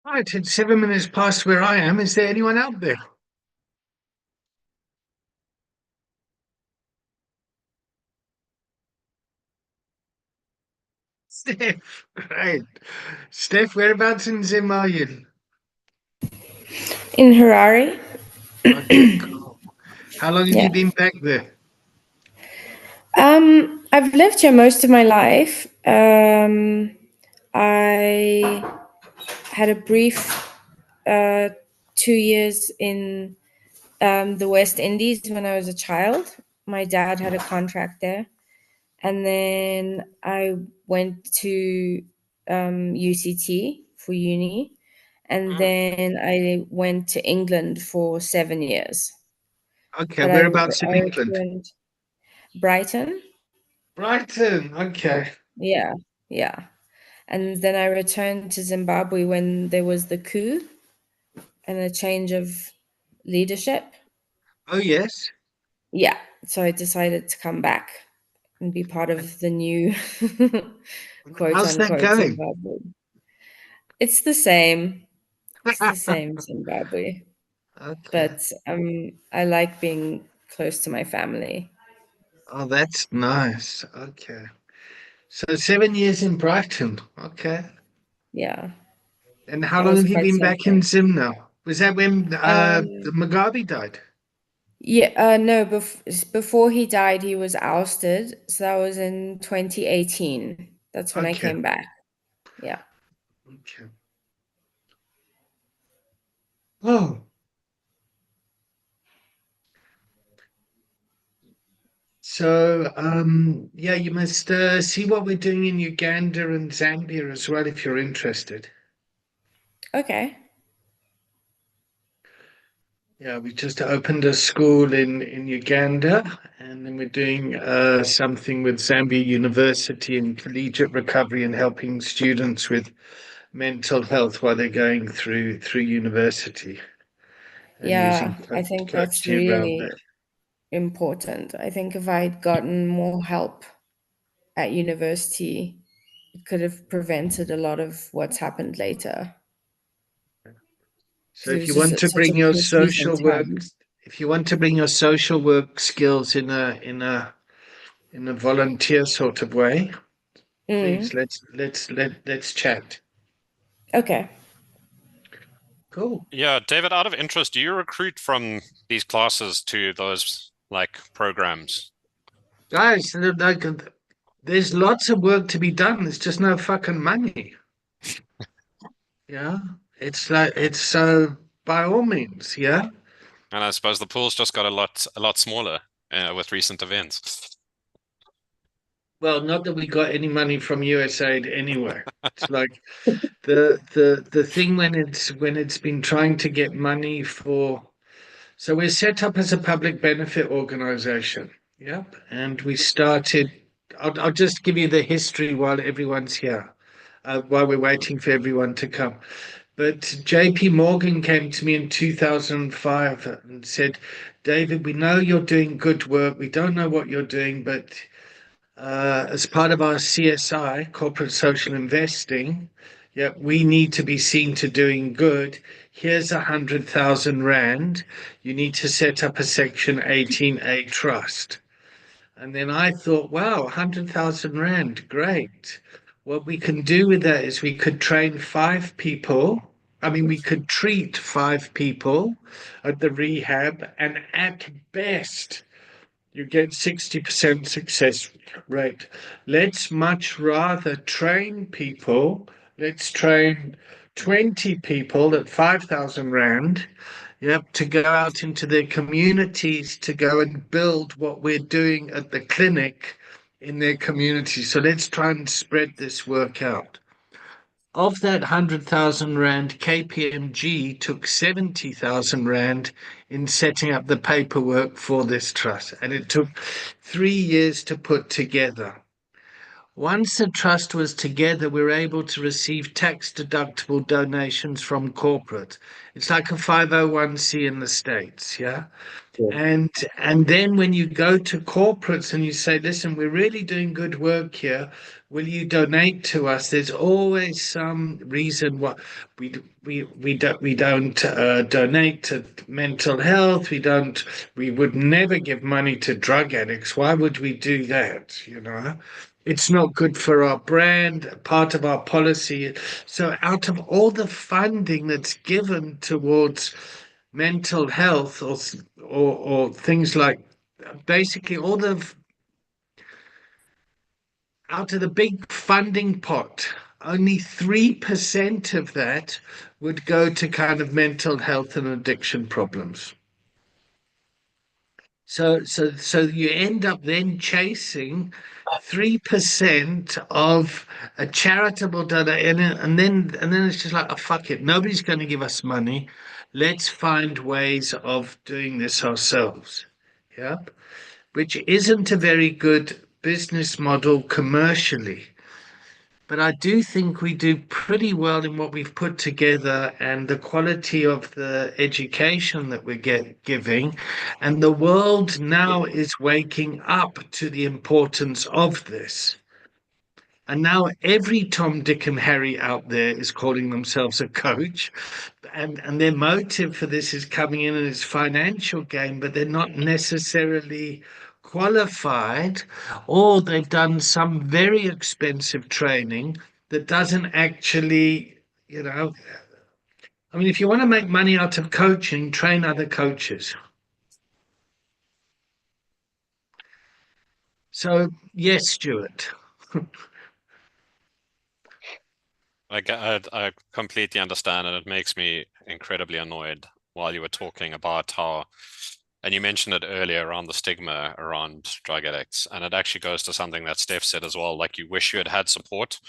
Right, it's 7 minutes past where I am. Is there anyone out there? Steph, right. Steph, whereabouts in Zim are you? In Harare. Okay, cool. How long have Yeah. you been back there? I've lived here most of my life. I had a brief 2 years in the West Indies when I was a child. My dad had a contract there. And then I went to UCT for uni. And then I went to England for 7 years. Okay, But whereabouts in I England? returned Brighton. Brighton, okay. Yeah, yeah. And then I returned to Zimbabwe when there was the coup and a change of leadership. Oh, yes. Yeah, so I decided to come back and be part of the new quote How's that unquote going? Zimbabwe. It's the same. It's the same Zimbabwe. Okay. But I like being close to my family. Oh, that's nice. Okay. So 7 years in Brighton. Okay. Yeah, And how that long was have you quite been back in something. Zim now? Was that when Um, Mugabe died? Yeah, no, before he died, he was ousted. So that was in 2018. That's when I Okay. came back. Yeah. Okay. Oh. So, yeah, you must see what we're doing in Uganda and Zambia as well if you're interested. Okay. Yeah, we just opened a school in Uganda, and then we're doing something with Zambia University in collegiate recovery and helping students with mental health while they're going through university and using Yeah, I think that's coaching around really that. important. I think if I'd gotten more help at university, it could have prevented a lot of what's happened later. So 'Cause it if was you just want to such a bring your confusing social work, time. if you want to bring your social work skills in a volunteer sort of way, please let's chat. Okay. Cool. Yeah, David, out of interest, do you recruit from these classes to those like programs? Guys, like, there's lots of work to be done. There's just no fucking money. Yeah, it's like it's so by all means, yeah. And I suppose the pool's just got a lot smaller with recent events. Well, not that we got any money from USAID anyway. It's like the thing when it's been trying to get money for. So we're set up as a public benefit organization. Yep, and we started. I'll just give you the history while everyone's here, while we're waiting for everyone to come. But JP Morgan came to me in 2005 and said, David, we know you're doing good work. We don't know what you're doing, but as part of our CSI, corporate social investing, yeah, we need to be seen to doing good. Here's 100,000 Rand. You need to set up a Section 18A trust. And then I thought, wow, 100,000 Rand, great. What we can do with that is we could train 5 people. I mean, we could treat 5 people at the rehab, and at best, you get 60% success rate. Let's much rather train people. Let's train 20 people at 5,000 Rand, yep, to go out into their communities to go and build what we're doing at the clinic in their community. So let's try and spread this work out. Of that 100,000 Rand, KPMG took 70,000 Rand in setting up the paperwork for this trust, and it took 3 years to put together. Once the trust was together, we were able to receive tax-deductible donations from corporate. It's like a 501c in the States, yeah? And then when you go to corporates and you say, listen, we're really doing good work here, will you donate to us? There's always some reason why we don't donate to mental health. We would never give money to drug addicts. Why would we do that? You know, it's not good for our brand, part of our policy. So out of all the funding that's given towards mental health or things like, basically all out of the big funding pot, only 3% of that would go to kind of mental health and addiction problems. So you end up then chasing 3% of a charitable donation, and then it's just like, oh, fuck it, nobody's going to give us money. Let's find ways of doing this ourselves. Yeah, which isn't a very good business model commercially. But I do think we do pretty well in what we've put together and the quality of the education that we're giving. And the world now is waking up to the importance of this. And now every Tom, Dick, and Harry out there is calling themselves a coach. And their motive for this is coming in and it's financial gain, but they're not necessarily qualified, or they've done some very expensive training that doesn't actually, you know, I mean, if you want to make money out of coaching, train other coaches. So, yes, Stuart. I completely understand, and it makes me incredibly annoyed while you were talking about how, and you mentioned it earlier around the stigma around drug addicts, and it actually goes to something that Steph said as well, like you wish you had support.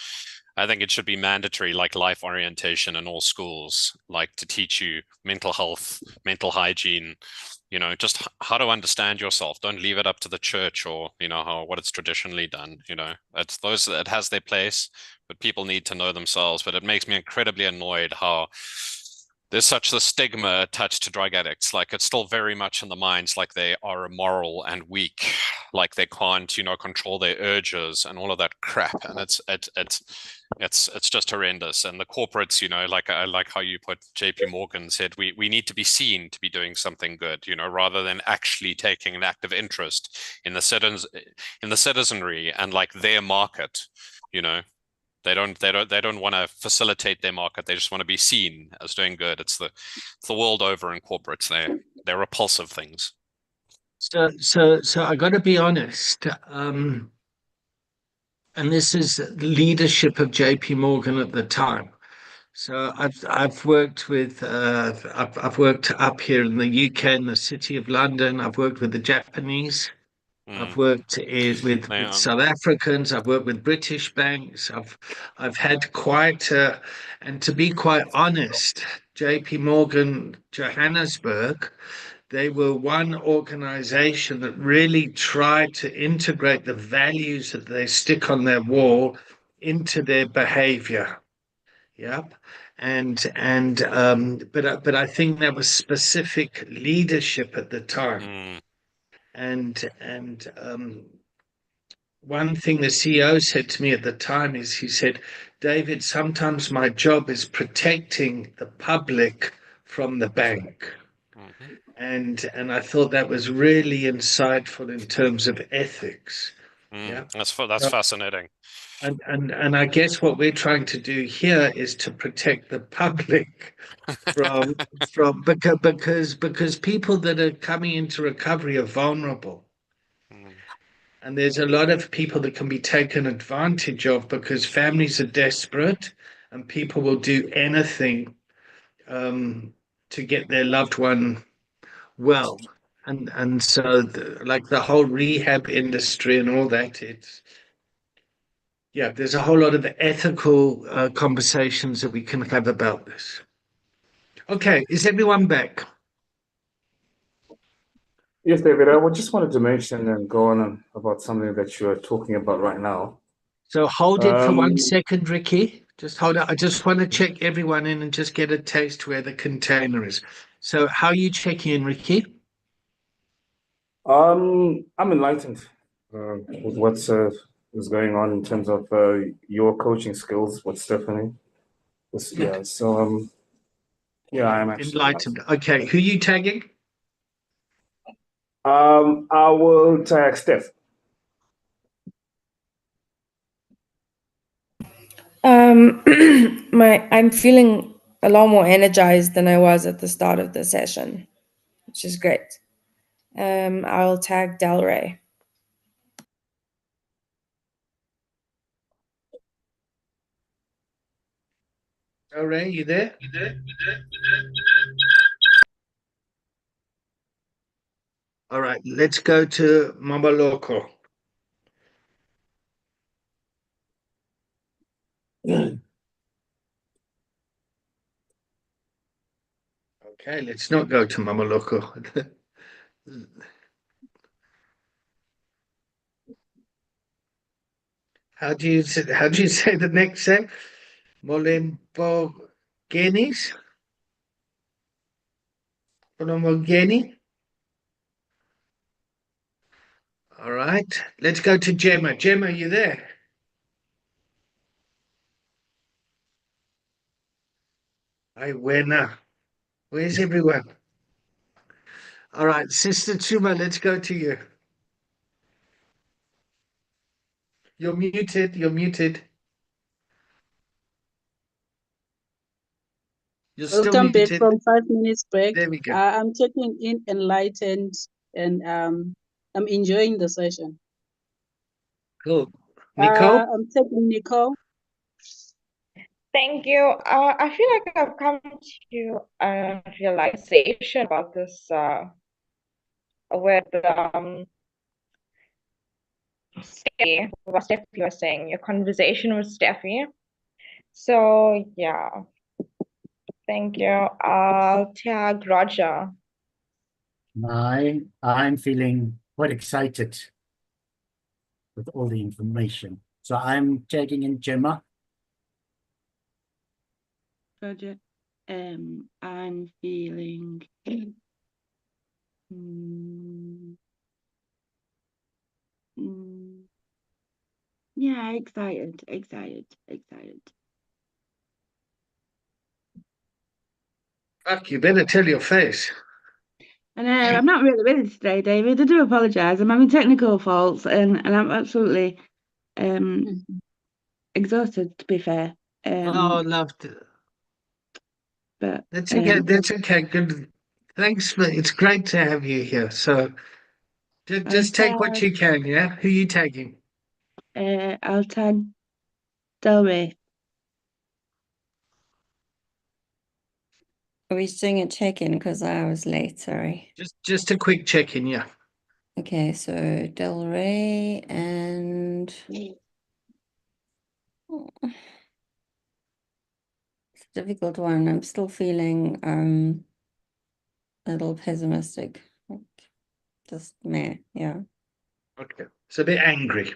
I think it should be mandatory, like life orientation in all schools, like to teach you mental health, mental hygiene, you know, just how to understand yourself. Don't leave it up to the church or, you know, what it's traditionally done. You know, it's those that has their place, but people need to know themselves. But it makes me incredibly annoyed how there's such a stigma attached to drug addicts. Like it's still very much in the minds like they are immoral and weak, like they can't, you know, control their urges and all of that crap. And it's just horrendous. And the corporates, you know, like I like how you put JP Morgan said, we need to be seen to be doing something good, you know, rather than actually taking an active interest in the citizenry and like their market, you know. They don't want to facilitate their market. They just want to be seen as doing good. It's the world over in corporates. They're repulsive things. So I got to be honest. And this is the leadership of JP Morgan at the time. So I've worked with I've worked up here in the UK in the City of London. I've worked with the Japanese. I've worked with South Africans. I've worked with British banks. I've had quite and to be quite honest, JP Morgan Johannesburg, they were one organization that really tried to integrate the values that they stick on their wall into their behavior. Yep. But I think there was specific leadership at the time. And one thing the CEO said to me at the time is, he said, David, sometimes my job is protecting the public from the bank. And I thought that was really insightful in terms of ethics. Yeah, that's fascinating. And I guess what we're trying to do here is to protect the public from because people that are coming into recovery are vulnerable. And there's a lot of people that can be taken advantage of because families are desperate and people will do anything to get their loved one well. And so like the whole rehab industry and all that, there's a whole lot of ethical conversations that we can have about this. Okay, is everyone back? Yes, David, I just wanted to mention and go on about something that you're talking about right now. So hold it for 1 second, Ricky. Just hold it. I just want to check everyone in and just get a taste where the container is. So how are you checking in, Ricky? I'm enlightened with what's is going on in terms of your coaching skills with Stephanie. Yeah, so yeah, I'm actually Enlightened. Okay, who you tagging? I will tag Steph. I'm feeling a lot more energized than I was at the start of the session, which is great. I'll tag Delray. Ray, you there? All right, let's go to Mamaloko. Okay, let's not go to Mamaloko. How do you say the next set? Molembogenis? Molembogenis? All right, let's go to Gemma. Gemma, are you there? Hi, where's everyone? All right, Sister Chuma, let's go to you. You're muted. You're muted. You're still Welcome back muted. from 5 minutes break. There we go. I'm checking in enlightened and I'm enjoying the session. Cool. Nicole? I'm taking Nicole. Thank you. I feel like I've come to a realization about this with Steffi, what Steffi was saying, your conversation with Steffi. So yeah, thank you. I'll tag Roger. I'm feeling quite excited with all the information. So I'm tagging in Gemma. Roger, I'm feeling yeah, excited. Fuck, you better tell your face. I know, I'm not really ready today, David. I do apologise. I'm having technical faults and I'm absolutely exhausted, to be fair. Oh, loved it. But That's okay. That's okay. Good. Thanks for it's great to have you here. So just take what you can, yeah? Who you tagging? I'll tag Delray. Are we doing a check-in because I was late? Sorry. Just a quick check-in, yeah. Okay, so Delray and it's a difficult one. I'm still feeling a little pessimistic. Just meh, yeah. Okay. So a bit angry.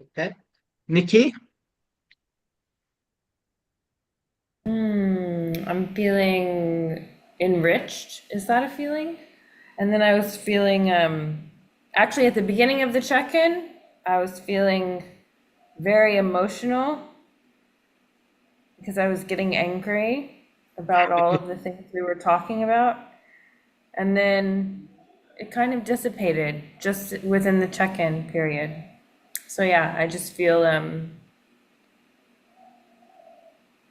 Okay. Nikki? I'm feeling enriched. Is that a feeling? And then I was feeling, actually at the beginning of the check-in, I was feeling very emotional because I was getting angry about all of the things we were talking about. And then it kind of dissipated just within the check-in period. So yeah, I just feel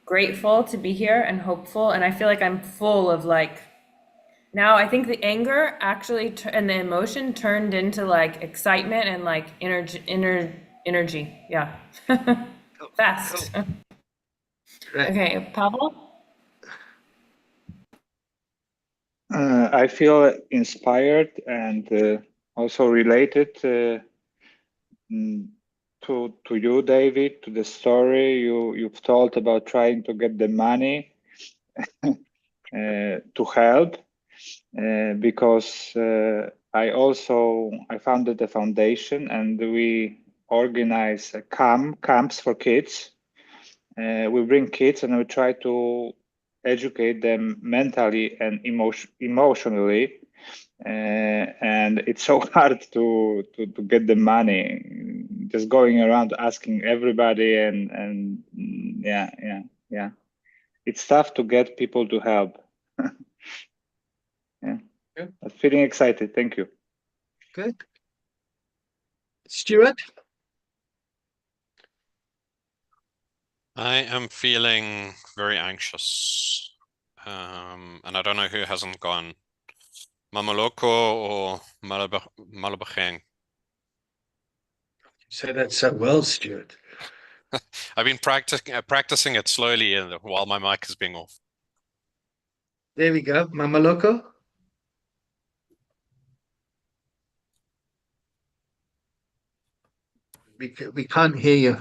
grateful to be here and hopeful. And I feel like I'm full of like, now I think the anger actually and the emotion turned into like excitement and like energy. Yeah. Fast. Right. Okay, Pavel? I feel inspired and also related to you, David, to the story you've told about trying to get the money to help, because I founded a foundation and we organize camps for kids. We bring kids and we try to educate them mentally and emotionally. And it's so hard to get the money, just going around asking everybody, and yeah, it's tough to get people to help. Yeah, I'm feeling excited. Thank you. Good. Stuart? I am feeling very anxious. And I don't know who hasn't gone. Mameloko or Malabacheng. Say that so well, Stuart. I've been practicing it slowly while my mic is being off. There we go. Mameloko? We can't hear you.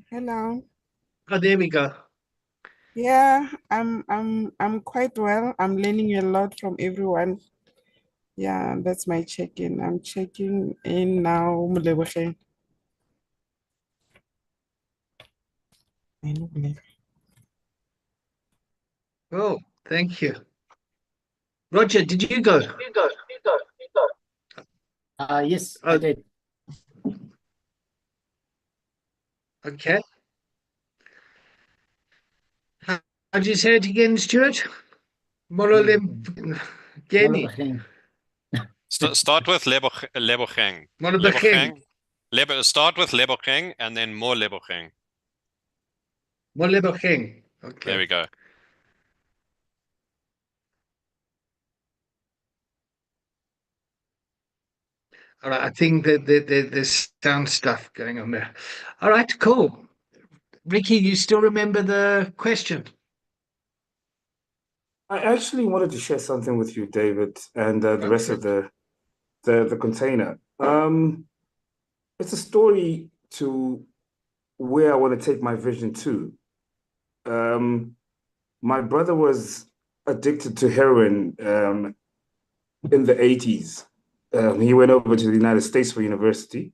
Hello. Oh, there we go. Yeah, I'm quite well. I'm learning a lot from everyone. Yeah, that's my check-in. I'm checking in now, Moleboge. Oh, thank you. Roger, did you go? Yes, I did. Okay. How'd you say it again, Stuart? Mololem Geni. Start with Lebocheng. Molebecheng. Start with Lebocheng and then more Lebocheng. Molebecheng. Okay. There we go. All right, I think that there's sound stuff going on there. All right, cool. Ricky, you still remember the question? I actually wanted to share something with you, David, and the rest of the container. It's a story to where I want to take my vision to. My brother was addicted to heroin in the 80s. He went over to the United States for university.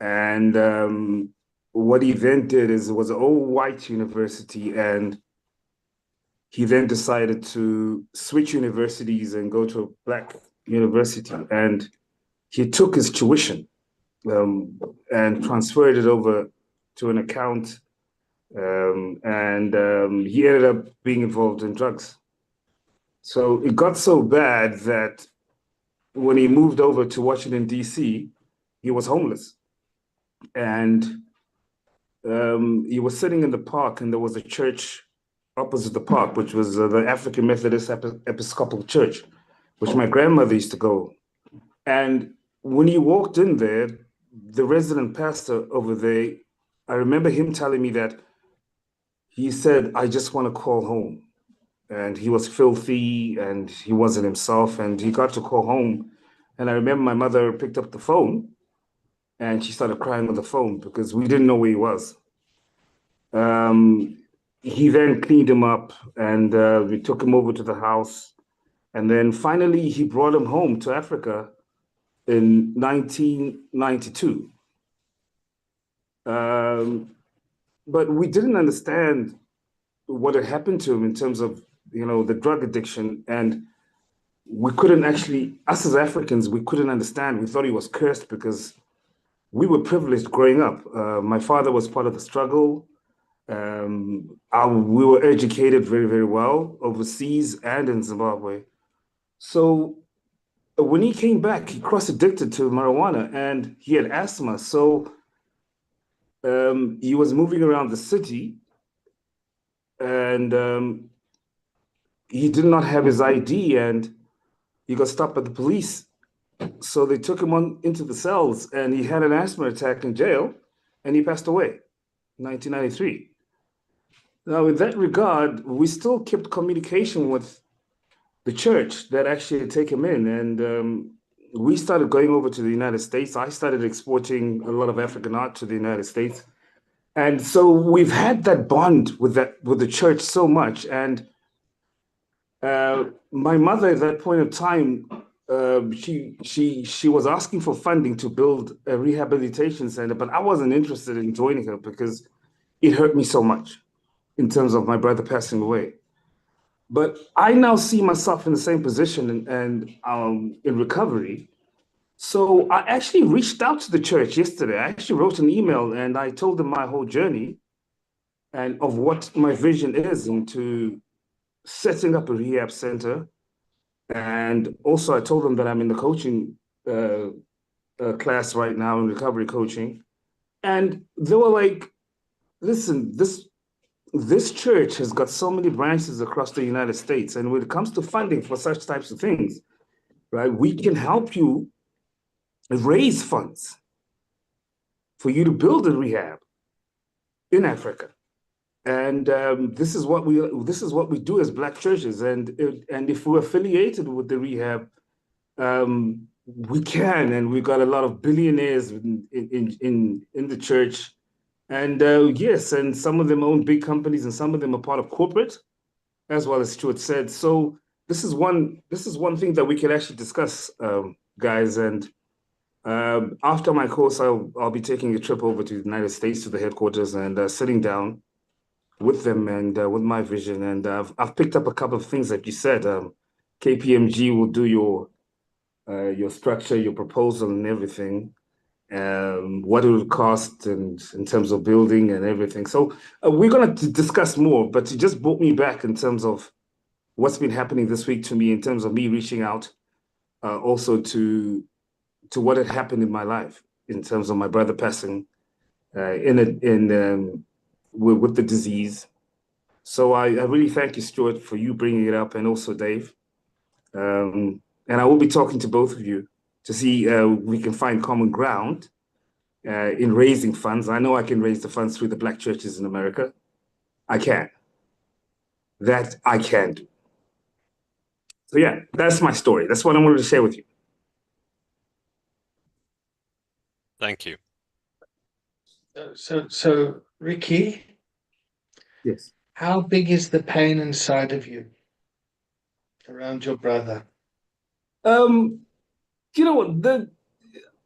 And what he then did is it was an all-white university, and he then decided to switch universities and go to a black university. And he took his tuition and transferred it over to an account. And he ended up being involved in drugs. So it got so bad that when he moved over to Washington, D.C., he was homeless. And he was sitting in the park, and there was a church opposite the park, which was the African Methodist Episcopal Church, which my grandmother used to go. And when he walked in there, the resident pastor over there, I remember him telling me that he said, "I just want to call home." And he was filthy and he wasn't himself, and he got to call home. And I remember my mother picked up the phone and she started crying on the phone because we didn't know where he was. He then cleaned him up, and we took him over to the house. And then finally, he brought him home to Africa in 1992. But we didn't understand what had happened to him in terms of, the drug addiction. And we couldn't actually, us as Africans, we couldn't understand. We thought he was cursed because we were privileged growing up. My father was part of the struggle. We were educated very, very well overseas and in Zimbabwe. So when he came back, he cross-addicted to marijuana and he had asthma. So he was moving around the city, and he did not have his ID, and he got stopped by the police. So they took him into the cells, and he had an asthma attack in jail, and he passed away in 1993. Now, in that regard, we still kept communication with the church that actually had taken him in, and we started going over to the United States. I started exporting a lot of African art to the United States. And so we've had that bond with the church so much. And my mother at that point of time she was asking for funding to build a rehabilitation center, but I wasn't interested in joining her because it hurt me so much in terms of my brother passing away. But I now see myself in the same position and in recovery. So I actually reached out to the church yesterday. I actually wrote an email and I told them my whole journey and of what my vision is into setting up a rehab center. And also I told them that I'm in the coaching class right now in recovery coaching. And they were like, listen, this church has got so many branches across the United States. And when it comes to funding for such types of things, right, we can help you raise funds for you to build a rehab in Africa. And this is what we do as Black churches. And if we're affiliated with the rehab, we can. And we've got a lot of billionaires in the church. And yes, and some of them own big companies, and some of them are part of corporate, as well as Stuart said. So this is one thing that we can actually discuss, guys. And after my course, I'll be taking a trip over to the United States to the headquarters and sitting down with them and with my vision. And I've picked up a couple of things that you said. KPMG will do your structure, your proposal, and everything. What it would cost and in terms of building and everything. So we're going to discuss more, but it just brought me back in terms of what's been happening this week to me, in terms of me reaching out also to what had happened in my life, in terms of my brother passing with the disease. So I really thank you, Stuart, for you bringing it up, and also Dave. And I will be talking to both of you to see we can find common ground in raising funds. I know I can raise the funds through the Black churches in America. I can. That I can do. So yeah, that's my story. That's what I wanted to share with you. Thank you. So Ricky? Yes. How big is the pain inside of you around your brother? You know what?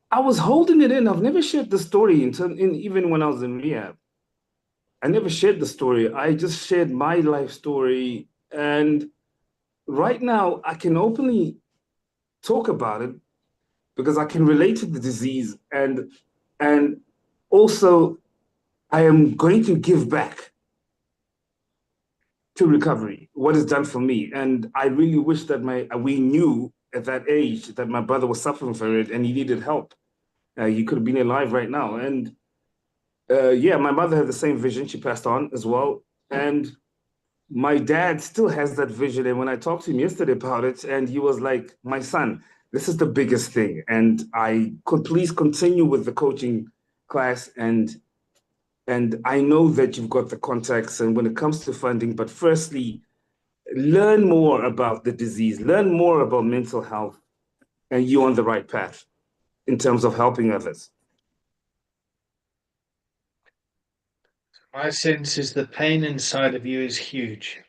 I was holding it in. I've never shared the story even when I was in rehab. I never shared the story. I just shared my life story. And right now, I can openly talk about it because I can relate to the disease. And also, I am going to give back to recovery what is done for me. And I really wish that we knew at that age that my brother was suffering from it and he needed help. He could have been alive right now. And yeah, my mother had the same vision. She passed on as well. And my dad still has that vision. And when I talked to him yesterday about it, and he was like, my son, this is the biggest thing. And I could please continue with the coaching class. And I know that you've got the contacts and when it comes to funding, but firstly, learn more about the disease, learn more about mental health, and you're on the right path in terms of helping others. My sense is the pain inside of you is huge.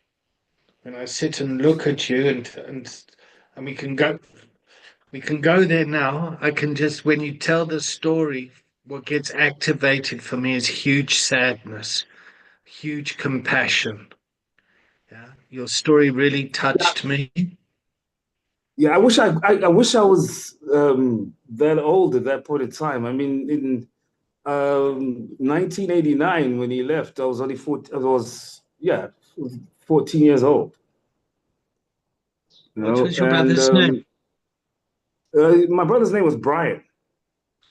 When I sit and look at you and we can go there now. I can just, when you tell the story, what gets activated for me is huge sadness, huge compassion. Yeah, your story really touched me. Yeah, I wish I was that old at that point in time. I mean, in 1989 when he left, I was only 14 years old. What was your brother's name? My brother's name was Brian.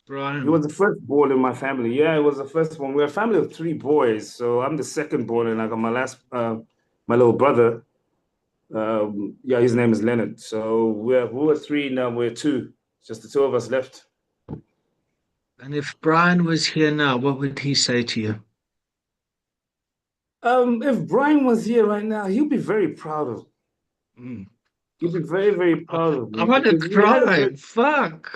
Brian. He was the firstborn in my family. Yeah, he was the first one. We're a family of 3 boys, so I'm the secondborn, and I got my little brother. Yeah, his name is Leonard. So we were 3, now we're 2. Just the 2 of us left. And if Brian was here now, what would he say to you? If Brian was here right now, he'll be very proud of me. He'll be very, very proud of me. I want to cry. Fuck.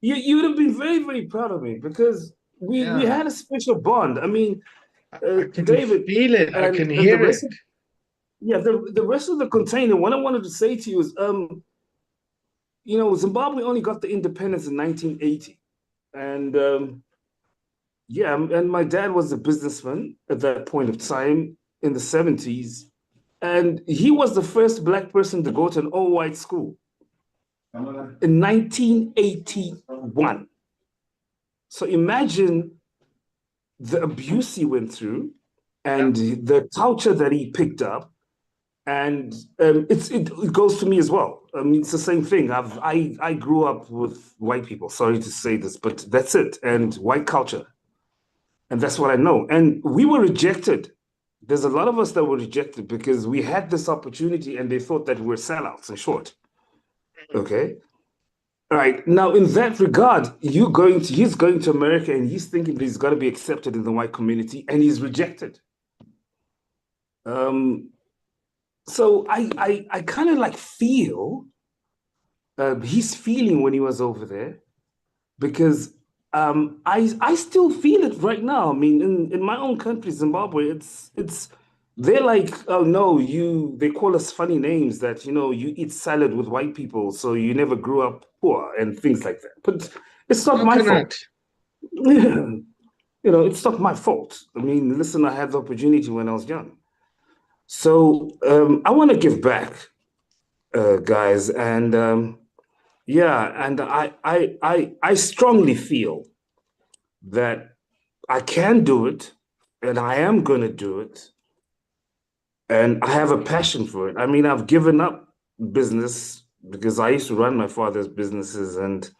You would have been very, very proud of me because we had a special bond. I mean, I can David, feel it. I can hear it. The rest of the container. What I wanted to say to you is, Zimbabwe only got the independence in 1980. And yeah, and my dad was a businessman at that point of time in the 70s. And he was the first Black person to go to an all-white school in 1981. So imagine the abuse he went through and the culture that he picked up. And it goes to me as well. I mean, it's the same thing. I grew up with white people. Sorry to say this, but that's it. And white culture. And that's what I know. And we were rejected. There's a lot of us that were rejected because we had this opportunity and they thought that we're sellouts, in short. Okay. All right. Now, in that regard, he's going to America and he's thinking that he's got to be accepted in the white community and he's rejected. So I kind of like feel his feeling when he was over there, because I still feel it right now. I mean, in my own country, Zimbabwe, they're like, oh no, they call us funny names that, you eat salad with white people, so you never grew up poor and things like that. But it's not my fault. It's not my fault. I mean, listen, I had the opportunity when I was young. So I want to give back, guys, and yeah, and I strongly feel that I can do it, and I am going to do it, and I have a passion for it. I mean, I've given up business because I used to run my father's businesses, and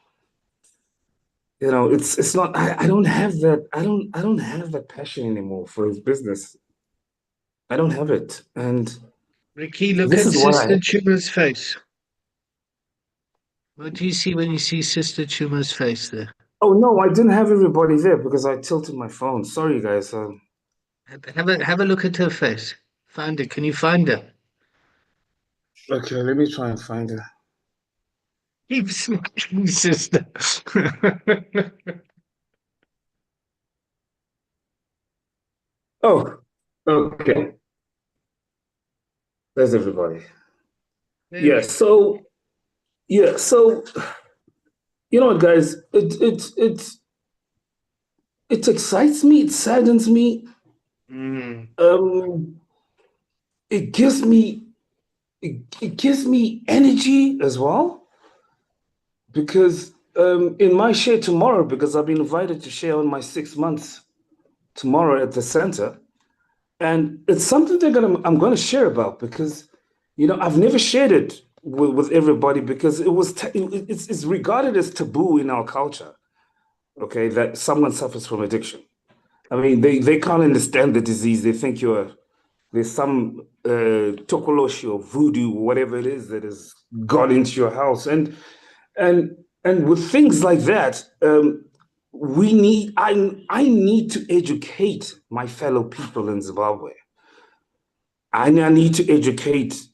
it's not. I don't have that. I don't have that passion anymore for his business. I don't have it, and Ricky, look at Sister Chuma's face. What do you see when you see Sister Chuma's face there? Oh no, I didn't have everybody there because I tilted my phone. Sorry, guys. Have a look at her face. Find her. Can you find her? Okay, let me try and find her. Keep smiling, sister. Oh, okay. There's everybody. Yeah. So you know what, guys? It excites me. It saddens me. It gives me energy as well, because in my share tomorrow, because I've been invited to share on my 6 months tomorrow at the center, and it's something I'm going to share about, because I've never shared it with everybody, because it's regarded as taboo in our culture. Okay, that someone suffers from addiction. I mean, they can't understand the disease. They think there's some tokoloshi or voodoo, whatever it is, that has gone into your house, and with things like that, I need to educate my fellow people in Zimbabwe. I need to educate,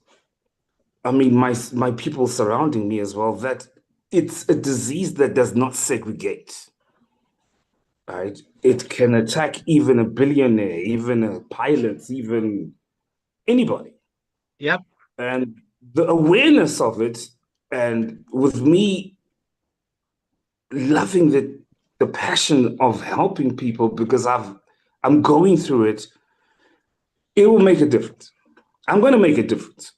my people surrounding me as well, that it's a disease that does not segregate. Right? It can attack even a billionaire, even a pilot, even anybody. Yep. And the awareness of it, and with me loving the passion of helping people, because I'm going through it, it will make a difference. I'm going to make a difference.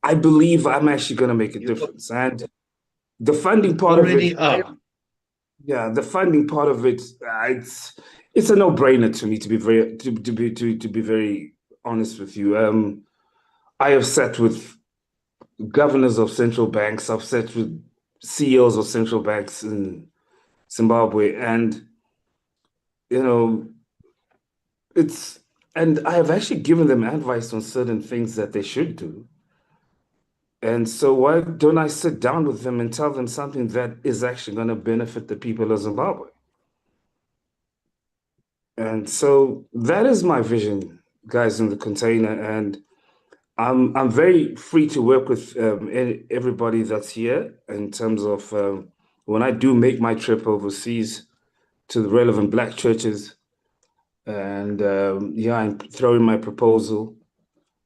I believe I'm actually going to make a difference. And the funding part of it, the funding part of it, it's a no-brainer to me, to be very honest with you. I have sat with governors of central banks. I've sat with CEOs of central banks in Zimbabwe, and and I have actually given them advice on certain things that they should do. And so why don't I sit down with them and tell them something that is actually going to benefit the people of Zimbabwe? And so that is my vision, guys, in the container. And I'm very free to work with everybody that's here, in terms of when I do make my trip overseas to the relevant Black churches, and I'm throwing my proposal.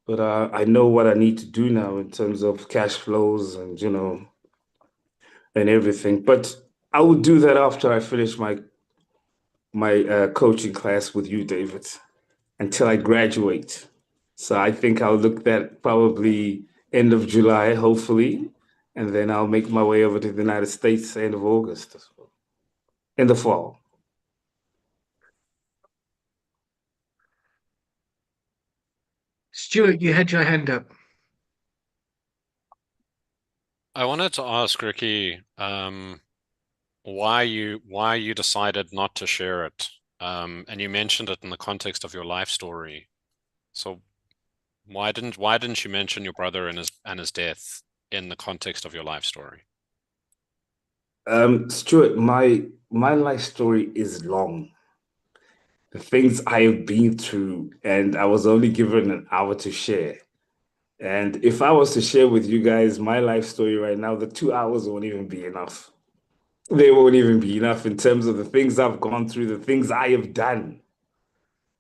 But I know what I need to do now in terms of cash flows and, and everything. But I will do that after I finish my coaching class with you, David, until I graduate. So I think I'll look at probably end of July, hopefully, and then I'll make my way over to the United States end of August as well, in the fall. Stuart, you had your hand up. I wanted to ask Ricky why you decided not to share it. And you mentioned it in the context of your life story. So why didn't you mention your brother and his death in the context of your life story? Stuart, my life story is long. The things I have been through, and I was only given an hour to share. And if I was to share with you guys my life story right now, the 2 hours won't even be enough. They won't even be enough in terms of the things I've gone through, the things I have done.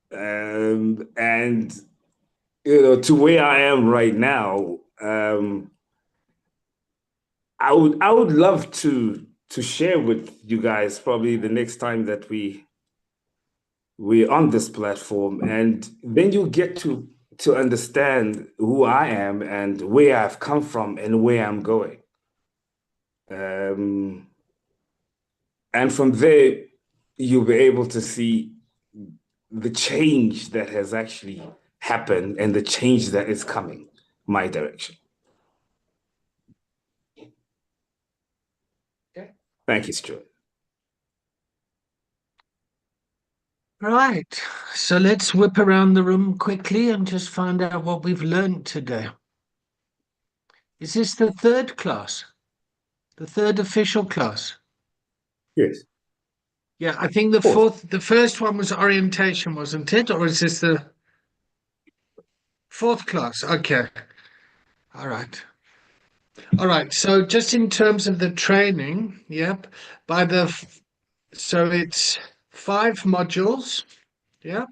And to where I am right now, I would love to share with you guys probably the next time that we're on this platform, and then you get to understand who I am and where I've come from and where I'm going. And from there, you'll be able to see the change that has actually happened and the change that is coming my direction. Okay. Thank you, Stuart. Right, so let's whip around the room quickly and just find out what we've learned today. Is this the third class? The third official class? Yes. Yeah, I think the first one was orientation, wasn't it? Or is this the fourth class? Okay. All right. All right, so just in terms of the training, yep, so it's 5 modules, yep.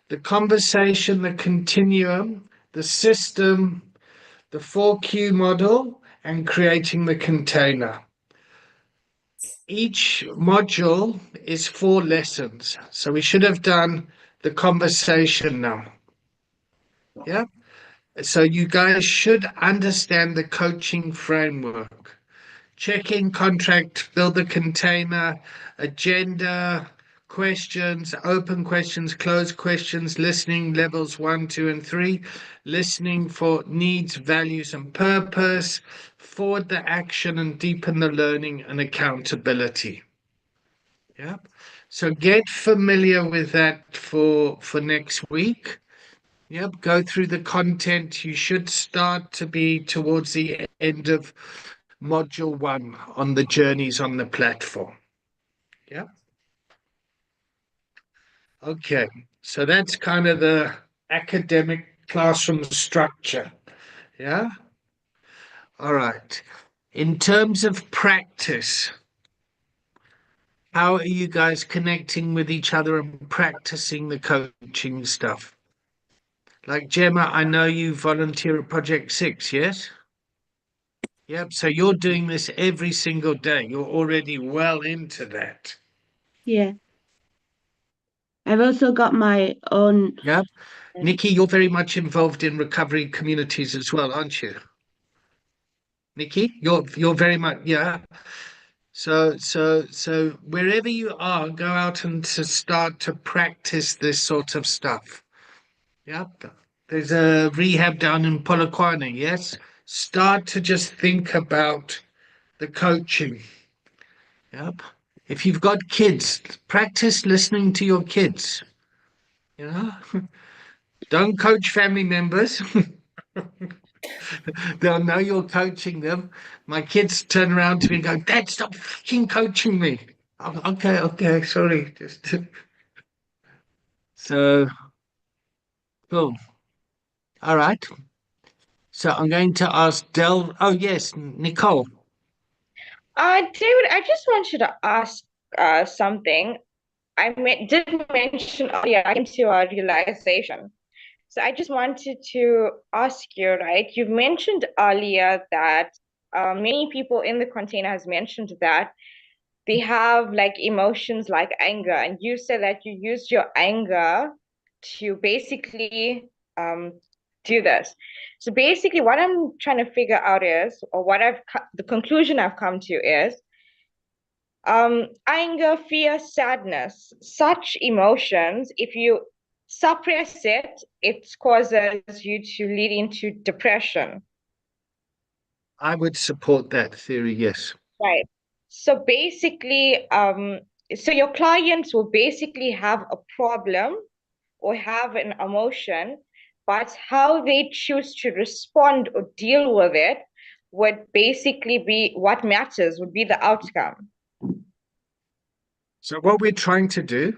The conversation, the continuum, the system, the 4Q model, and creating the container. Each module is 4 lessons. So we should have done the conversation now. Yeah. So you guys should understand the coaching framework. Check-in, contract, build the container, agenda, questions, open questions, closed questions, listening levels 1, 2, and 3, listening for needs, values, and purpose, forward the action and deepen the learning and accountability. Yeah. So get familiar with that for next week. Yep. Go through the content. You should start to be towards the end of Module 1 on the journeys on the platform. Yeah. Okay. So that's kind of the academic classroom structure. Yeah. All right. In terms of practice, how are you guys connecting with each other and practicing the coaching stuff? Like Gemma, I know you volunteer at Project 6, yes? Yep, so you're doing this every single day. You're already well into that. Yeah. I've also got my own. Yep. Nikki, you're very much involved in recovery communities as well, aren't you? Nikki, you're very much, yeah. So wherever you are, go out and to start to practice this sort of stuff. Yep. There's a rehab down in Polokwane, yes? Start to just think about the coaching. Yep. If you've got kids, practice listening to your kids. You know? Don't coach family members. They'll know you're coaching them. My kids turn around to me and go, Dad, stop fucking coaching me. Oh, okay, sorry. Just so cool. All right. So I'm going to ask Del. Oh yes, Nicole. David, I just wanted to ask something. I did mention earlier, I came to a realization. So I just wanted to ask you, right? You mentioned earlier that many people in the container has mentioned that they have like emotions like anger, and you said that you used your anger to basically do this. So basically what I'm trying to figure out is, or the conclusion I've come to is, anger, fear, sadness, such emotions, if you suppress it, it causes you to lead into depression. I would support that theory, yes. Right. So basically, so your clients will basically have a problem or have an emotion, but how they choose to respond or deal with it would basically be what matters, would be the outcome. So what we're trying to do,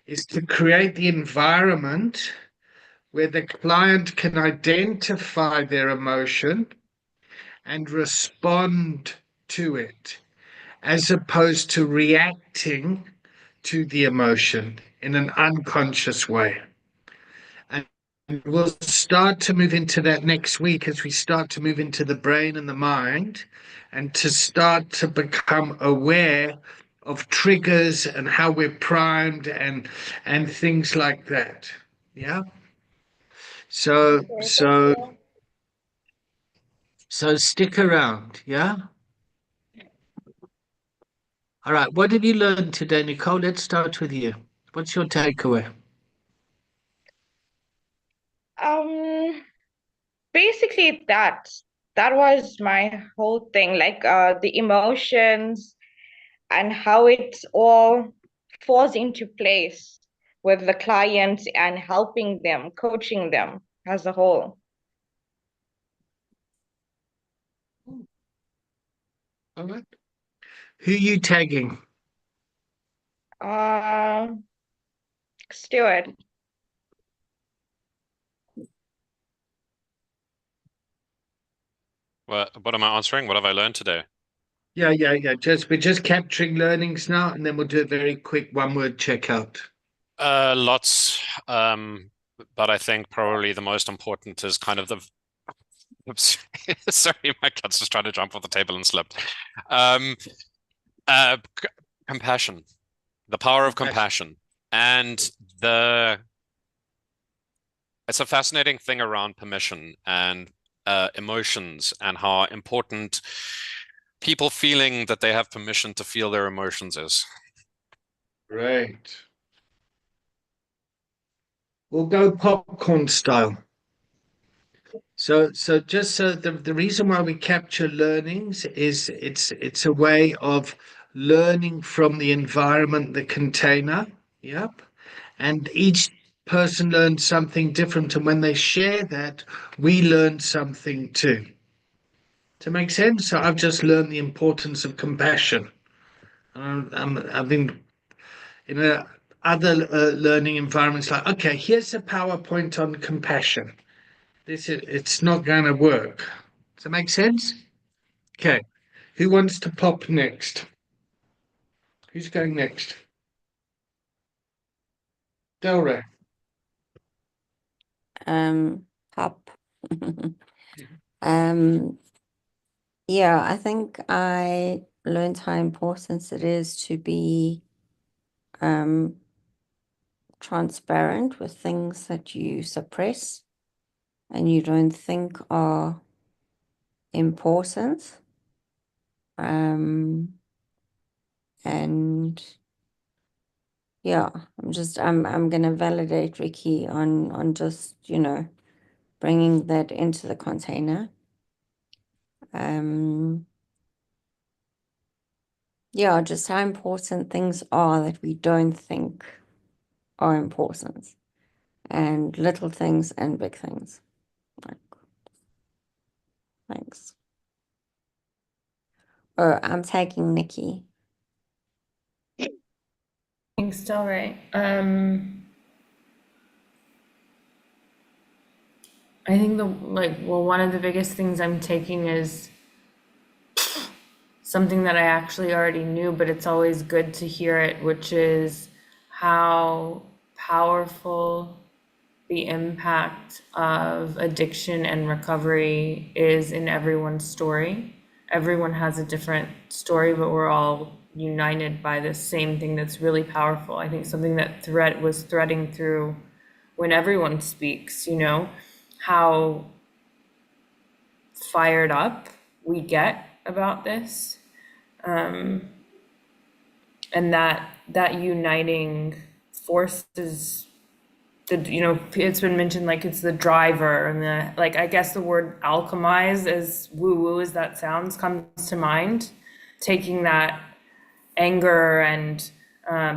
is to create the environment where the client can identify their emotion and respond to it, as opposed to reacting to the emotion in an unconscious way. And we'll start to move into that next week as we start to move into the brain and the mind, and to start to become aware of triggers and how we're primed and things like that. Yeah. So stick around, yeah? All right, what have you learned today, Nicole? Let's start with you. What's your takeaway? Basically that was my whole thing, like the emotions and how it all falls into place with the clients and helping them, coaching them as a whole. All right. Who are you tagging? Stuart. What am I answering? What have I learned today? Yeah. We're just capturing learnings now, and then we'll do a very quick one-word checkout. Lots, but I think probably the most important is kind of the. Oops, sorry, my cat's just trying to jump off the table and slipped. Compassion, the power of compassion, and it's a fascinating thing around permission and emotions, and how important people feeling that they have permission to feel their emotions is. Great. We'll go popcorn style. So the reason why we capture learnings is it's a way of learning from the environment, the container. Yep. And each person learns something different, and when they share that, we learn something too. Does that make sense? So I've just learned the importance of compassion. I've been in other learning environments like, okay, here's a PowerPoint on compassion. It's not going to work. Does that make sense? Okay. Who wants to pop next? Who's going next? Delray. Pop. Yeah, I think I learned how important it is to be transparent with things that you suppress and you don't think are important. And yeah, I'm gonna validate Ricky on just, bringing that into the container. Yeah, just how important things are that we don't think are important, and little things and big things. Thanks. Oh, I'm tagging Nikki. Thanks, Delray. I think one of the biggest things I'm taking is something that I actually already knew, but it's always good to hear it, which is how powerful the impact of addiction and recovery is in everyone's story. Everyone has a different story, but we're all united by the same thing that's really powerful. I think something that was threading through when everyone speaks, you know, how fired up we get about this. And that uniting force is the, you know, it's been mentioned like it's the driver, and the, like, I guess the word alchemize, as woo-woo as that sounds, comes to mind. Taking that anger and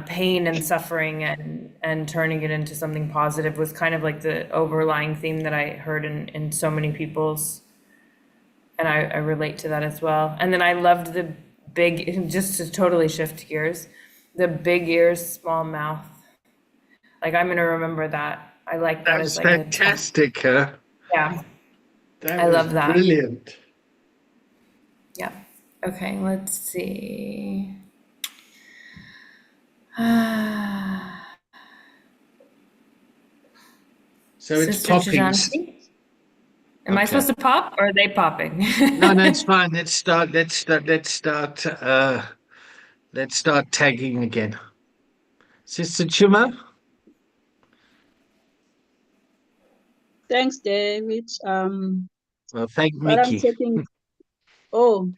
pain and suffering and turning it into something positive was kind of like the overlying theme that I heard in so many people's, and I relate to that as well. And then I loved the big, just to totally shift gears, the big ears, small mouth. Like, I'm gonna remember that. I like that That's as like fantastic, huh? yeah. That I was love that. brilliant. Yeah. Okay, let's see. So it's Sister popping. Chajanti? Am I Okay. supposed to pop, or are they popping? No, it's fine. Let's start tagging again. Sister Chuma? Thanks, David. Well, thank What I'm Mickey. taking. Oh,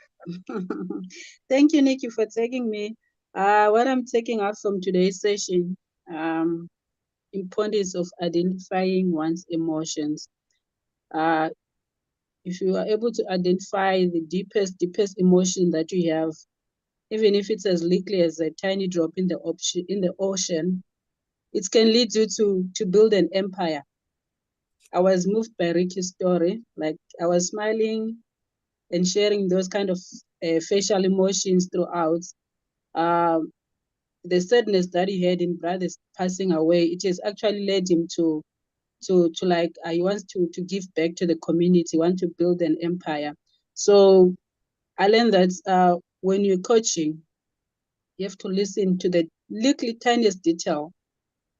thank you, Nikki, for taking me. What I'm taking out from today's session, importance of identifying one's emotions. If you are able to identify the deepest emotion that you have, even if it's as little as a tiny drop in the ocean, it can lead you to build an empire. I was moved by Ricky's story. Like, I was smiling and sharing those kind of facial emotions throughout. The sadness that he had in brothers passing away, it has actually led him to like, he wants to give back to the community, want to build an empire. So I learned that when you're coaching, you have to listen to the little tiniest detail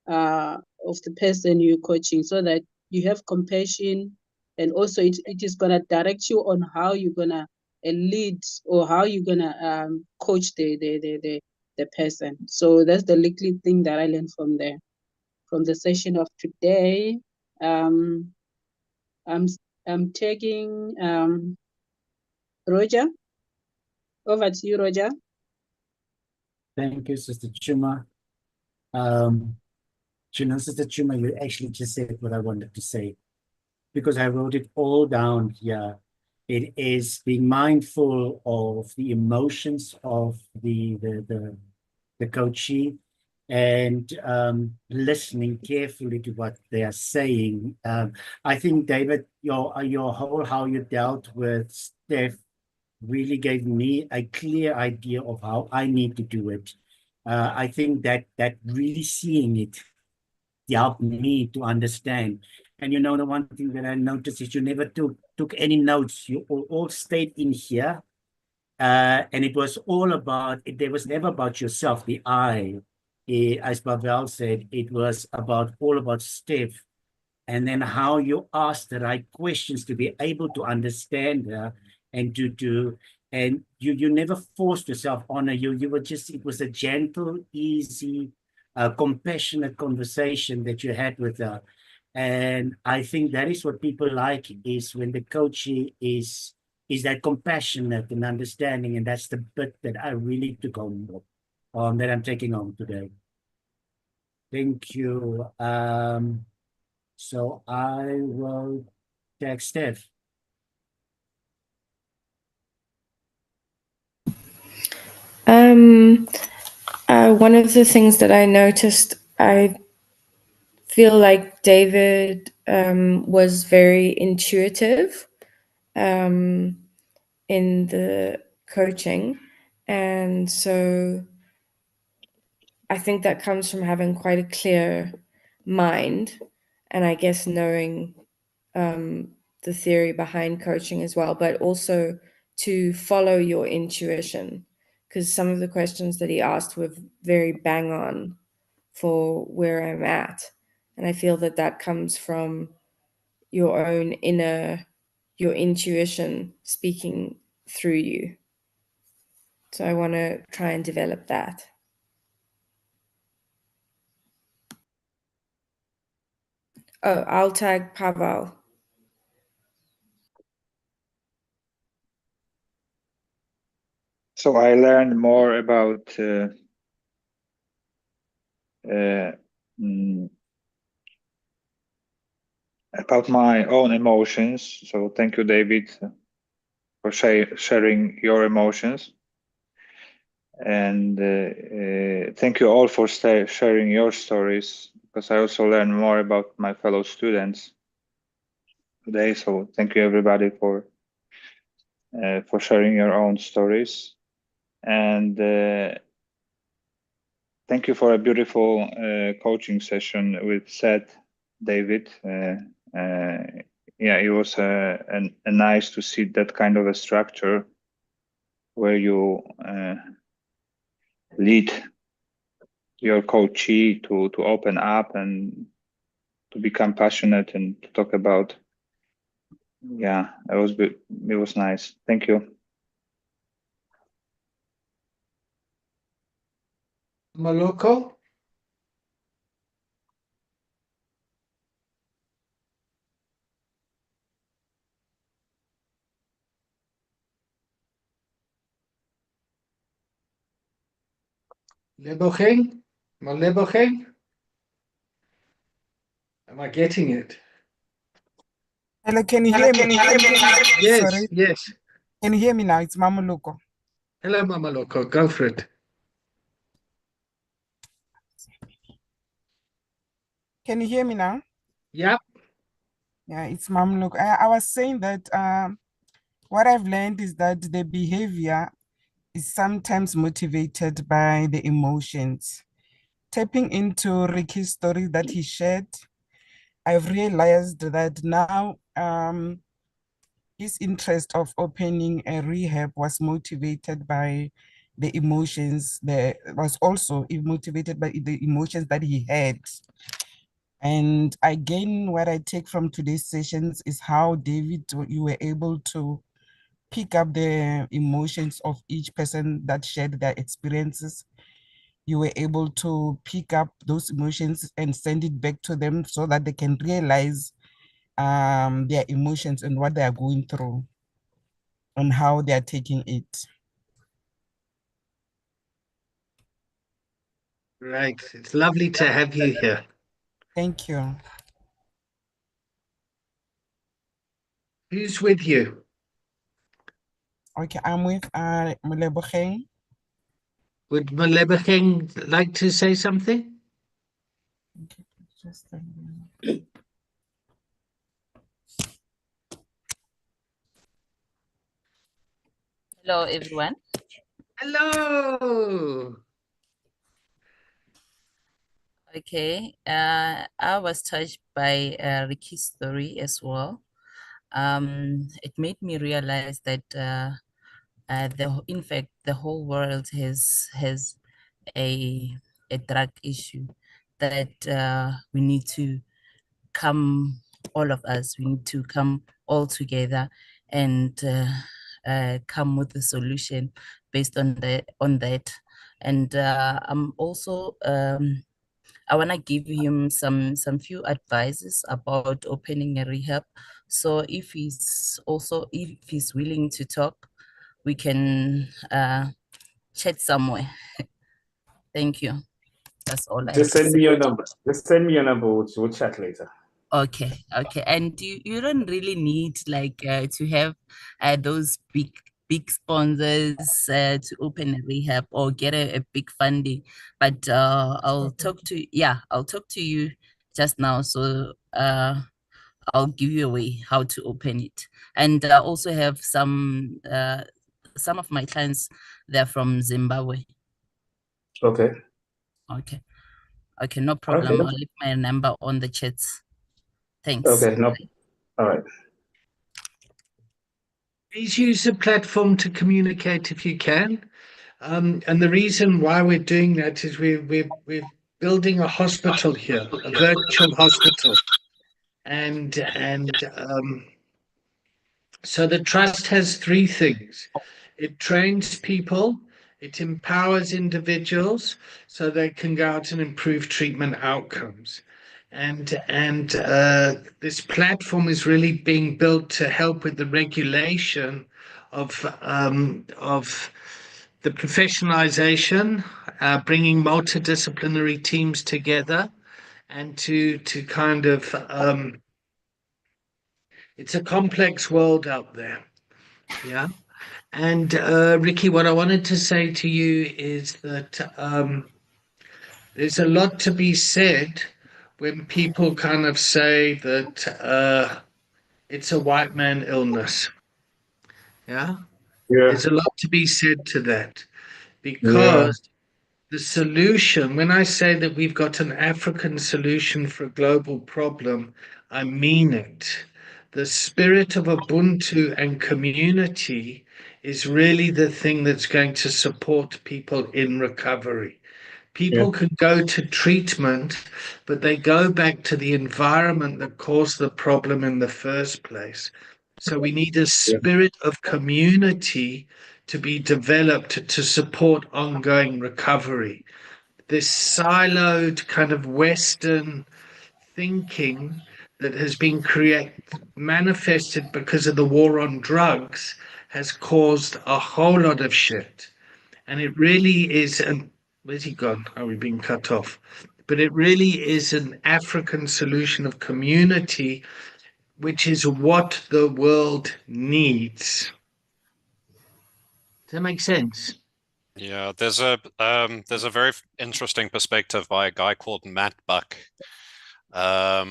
of the person you're coaching, so that you have compassion, and also it is gonna direct you on how you're gonna lead, or how you're gonna coach the person. So that's the little thing that I learned from the session of today. I'm taking Roger. Over to you, Roger. Thank you, Sister Chuma. Sister Chuma, you actually just said what I wanted to say, because I wrote it all down here. It is being mindful of the emotions of the coachee, and listening carefully to what they are saying. I think, David, your whole how you dealt with Steph really gave me a clear idea of how I need to do it. I think that really seeing it helped me to understand. And you know, the one thing that I noticed is you never took any notes. You all stayed in here. And it was all about, there was never about yourself, the I. As Pavel said, it was all about Steph. And then how you ask the right questions to be able to understand her, and and you never forced yourself on her. You were just, it was a gentle, easy, compassionate conversation that you had with her. And I think that is what people like, is when the coachee is that compassionate and understanding. And that's the bit that I really took home, that I'm taking home today. Thank you. So I will text Steph. One of the things that I noticed, I feel like David was very intuitive in the coaching. And so I think that comes from having quite a clear mind, and I guess knowing the theory behind coaching as well, but also to follow your intuition, because some of the questions that he asked were very bang on for where I'm at. And I feel that that comes from your own your intuition speaking through you. So I want to try and develop that. Oh, I'll tag Pavel. So I learned more about my own emotions. So thank you, David, for sharing your emotions. And thank you all for sharing your stories, because I also learned more about my fellow students today. So thank you, everybody, for sharing your own stories. And thank you for a beautiful coaching session with Seth, David. Yeah, it was a nice to see that kind of a structure where you lead your coachee to open up and to become passionate and to talk about. Yeah, it was nice. Thank you. Maloko? Leboheng? Maleboheng? Am I getting it? Hello, can you hear me? Yes, Sorry. yes. Can you hear me now? It's Mamoloko. Hello, Mamaloko. Go for it. Can you hear me now? Yep. Yeah, it's Mamoloko. I was saying that what I've learned is that the behavior is sometimes motivated by the emotions. Tapping into Ricky's story that he shared, I've realized that now his interest of opening a rehab was motivated by the emotions. Was also motivated by the emotions that he had. And again, what I take from today's sessions is how, David, you were able to pick up the emotions of each person that shared their experiences. You were able to pick up those emotions and send it back to them so that they can realize their emotions and what they are going through and how they are taking it. Right. It's lovely to have you here. Thank you. Who's with you? Okay, I'm with Moleboheng. Would Maleboheng like to say something? Okay, just Hello, everyone. Hello. Okay, I was touched by Ricky's story as well. It made me realize that in fact the whole world has a drug issue that we need to come, all of us, we need to come all together and come with a solution based on that. And I'm also I want to give him some few advices about opening a rehab. So if he's willing to talk, we can chat somewhere. Thank you. That's all I have Just to send say. me your number. Just send me your number. We'll chat later. Okay. And you don't really need like to have those big sponsors to open a rehab or get a big funding, but I'll talk to you just now, so I'll give you a way how to open it. And I also have some of my clients, they're from Zimbabwe. Okay. Okay, no problem. Okay. I'll leave my number on the chats. Thanks. Okay, no. All right. Please use the platform to communicate if you can. And the reason why we're doing that is we've building a hospital here, a virtual hospital. And so the trust has three things. It trains people, it empowers individuals so they can go out and improve treatment outcomes. And this platform is really being built to help with the regulation of the professionalization, bringing multidisciplinary teams together, and to kind of it's a complex world out there. Yeah. And Ricky, what I wanted to say to you is that there's a lot to be said when people kind of say that it's a white man illness. Yeah. There's a lot to be said to that, because the solution, when I say that we've got an African solution for a global problem, I mean it. The spirit of Ubuntu and community is really the thing that's going to support people in recovery. People can go to treatment, but they go back to the environment that caused the problem in the first place. So we need a spirit of community to be developed to support ongoing recovery. This siloed kind of Western thinking that has been manifested because of the war on drugs has caused a whole lot of shit. And it really is where's he gone? Oh, we've been cut off. But it really is an African solution of community, which is what the world needs. Does that make sense? Yeah, there's a very interesting perspective by a guy called Matt Buck. I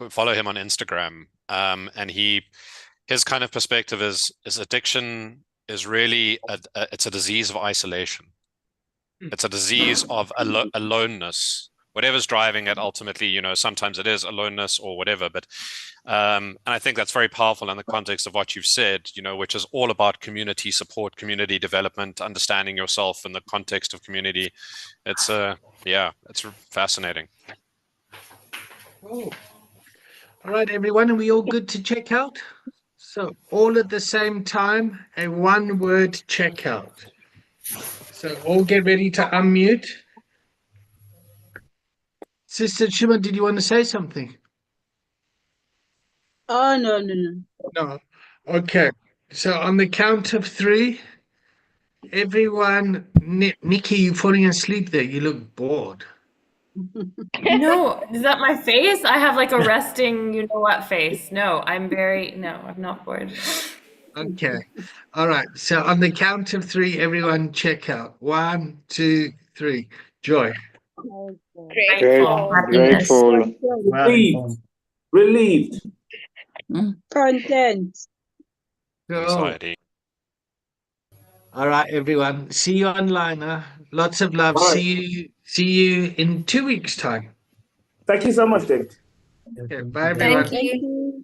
follow him on Instagram, and his kind of perspective is addiction is really it's a disease of isolation. It's a disease of aloneness. Whatever's driving it, ultimately, sometimes it is aloneness or whatever. But and I think that's very powerful in the context of what you've said, which is all about community support, community development, understanding yourself in the context of community. It's it's fascinating. Oh. All right, everyone, are we all good to check out? So all at the same time, a one-word checkout. So all get ready to unmute. Sister Chima, did you want to say something? Oh, no. No. Okay. So on the count of three, everyone, Nikki, you're falling asleep there. You look bored. No, is that my face? I have like a resting, what face. No, I'm not bored. Okay. All right. So on the count of three, everyone check out. 1, 2, 3. Joy. Grateful. Relieved. Content. Anxiety. All right, everyone. See you online. Lots of love. Bye. See you in 2 weeks' time. Thank you so much, David. Okay, bye, everyone. Thank you.